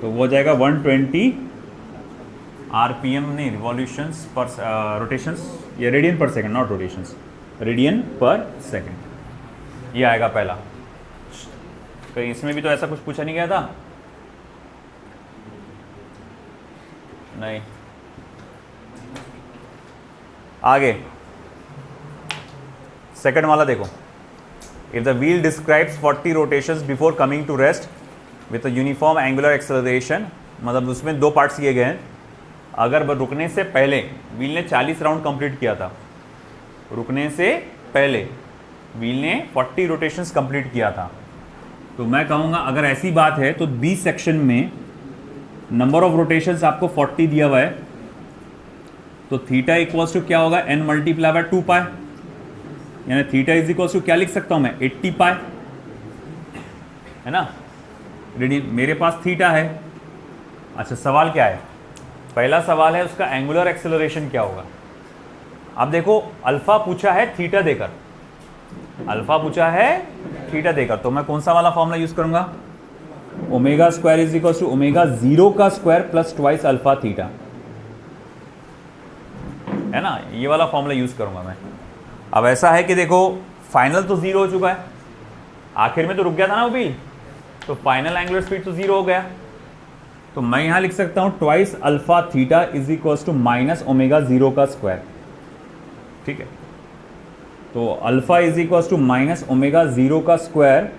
तो वो हो जाएगा 120 आरपीएम नहीं, रिवॉल्यूशंस पर रोटेशंस, ये radian per second, not rotations, radian per second, ये आएगा पहला। कहीं इसमें भी तो ऐसा कुछ पूछा नहीं गया था? नहीं। आगे सेकंड वाला देखो, if the wheel describes 40 rotations before coming to rest with uniform angular acceleration, मतलब उसमें दो पार्ट्स किए गए हैं। अगर रुकने से पहले व्हील ने 40 राउंड कंप्लीट किया था, रुकने से पहले व्हील ने 40 रोटेशंस कंप्लीट किया था, तो मैं कहूँगा अगर ऐसी बात है तो बी सेक्शन में नंबर ऑफ रोटेशंस आपको 40 दिया हुआ है, तो थीटा इक्वल्स टू क्या होगा, n मल्टीप्लाई बाय 2 पाई, यानी थीटा इज इक्वल्स टू क्या लिख सकता हूँ मैं, 80 पाई, है ना। रेडियन मेरे पास थीटा है। अच्छा सवाल क्या है, पहला सवाल है उसका एंगुलर एक्सेलरेशन क्या होगा। अब देखो अल्फा पूछा है थीटा देकर, अल्फा पूछा है थीटा देकर, तो मैं कौन सा वाला फॉर्मूला यूज करूंगा, omega square is equal to omega 0 का square plus twice alpha theta, है ना, ये वाला फॉर्मूला यूज करूंगा मैं। अब ऐसा है कि देखो फाइनल तो 0 हो चुका है, आखिर में तो रुक गया था ना वो भी, तो फाइनल एंगुलर स्पीड तो 0 हो गया, तो मैं यहां लिख सकता हूं twice alpha theta is equal to minus omega 0 का स्क्वायर, ठीक है। तो alpha is equal to minus omega 0 का square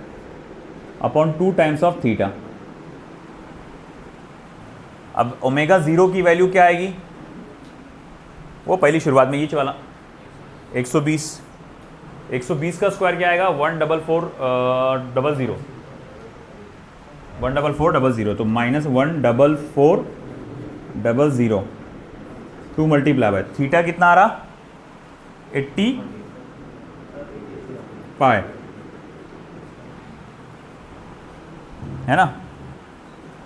upon 2 times of theta. अब ओमेगा 0 की वैल्यू क्या आएगी, वो पहली शुरुआत में ये वाला 120, 120 का स्क्वायर क्या आएगा, 14400, 14400, तो माइनस 14400, 2 मल्टीप्लाई बाय थीटा कितना आ रहा, 80 पाई, है ना।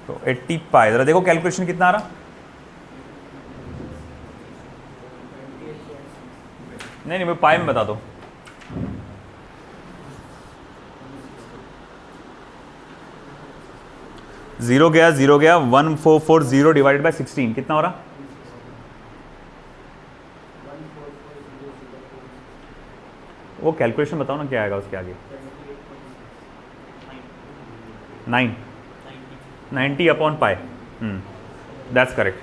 तो 80 पाई, जरा देखो कैलकुलेशन कितना आ रहा, नहीं मैं पाई में बता दो, जीरो गया 1440 डिवाइडेड बाय 16 कितना हो रहा, वो कैलकुलेशन बताओ ना क्या आएगा उसके आगे, 90 अपॉन पाई, दैट्स करेक्ट।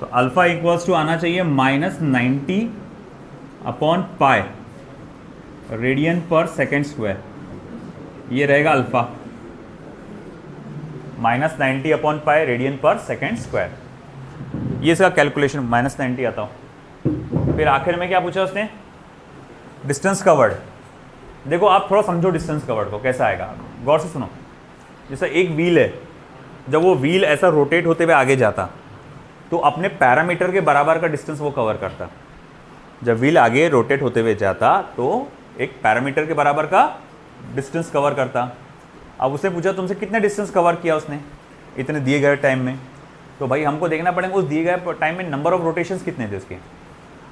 तो अल्फा इक्वल्स टू आना चाहिए minus 90 upon pi radian per second square, ये रहेगा alpha, minus 90 upon pi radian per second square, ये इसका कैलकुलेशन माइनस 90 आता हो। फिर आखिर में क्या पूछा उसने, डिस्टेंस कवर्ड। देखो आप थोड़ा समझो डिस्टेंस कवर्ड को कैसा आएगा, गौर से सुनो। जैसे एक व्हील है, जब वो व्हील ऐसा रोटेट होते हुए आगे जाता तो अपने पैरामीटर के बराबर का डिस्टेंस वो कवर करता। जब व्हील आगे रोटेट होते हुए जाता तो एक पैरामीटर के बराबर का डिस्टेंस कवर करता। अब उसने पूछा तुमसे कितने डिस्टेंस कवर किया उसने इतने दिए गए टाइम में, तो भाई हमको देखना पड़ेगा उस दिए गए टाइम में नंबर ऑफ रोटेशंस कितने थे उसके।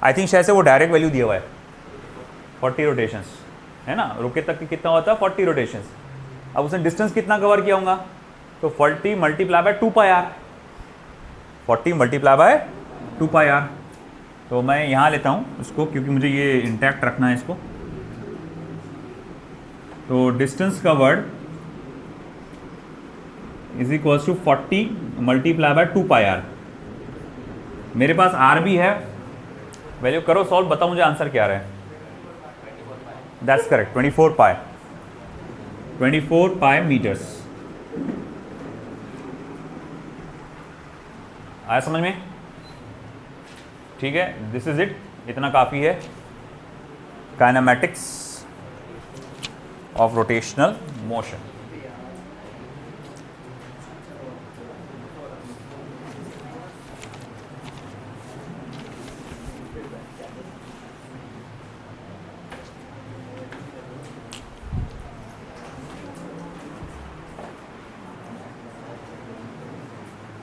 आई थिंक शायद से वो डायरेक्ट वैल्यू दिया हुआ है 40 रोटेशंस, है ना, रुके तक कि कितना होता है 40 रोटेशंस। अब उसने डिस्टेंस कितना कवर किया होगा, तो 40 multiply by 2 pi R, 40 multiply by 2 pi R. तो मैं यहाँ लेता हूँ उसको क्योंकि मुझे ये इंटैक्ट रखना है इसको। तो distance covered is equals to 40 multiply by 2 pi R. मेरे पास आर भी है, वैल्यू करो सॉल्व, बताओ मुझे आंसर क्या आ रहा है। That's correct, 24 pi metres. आया समझ में, ठीक है, दिस इज इट, इतना काफ़ी है काइनेमैटिक्स ऑफ रोटेशनल मोशन।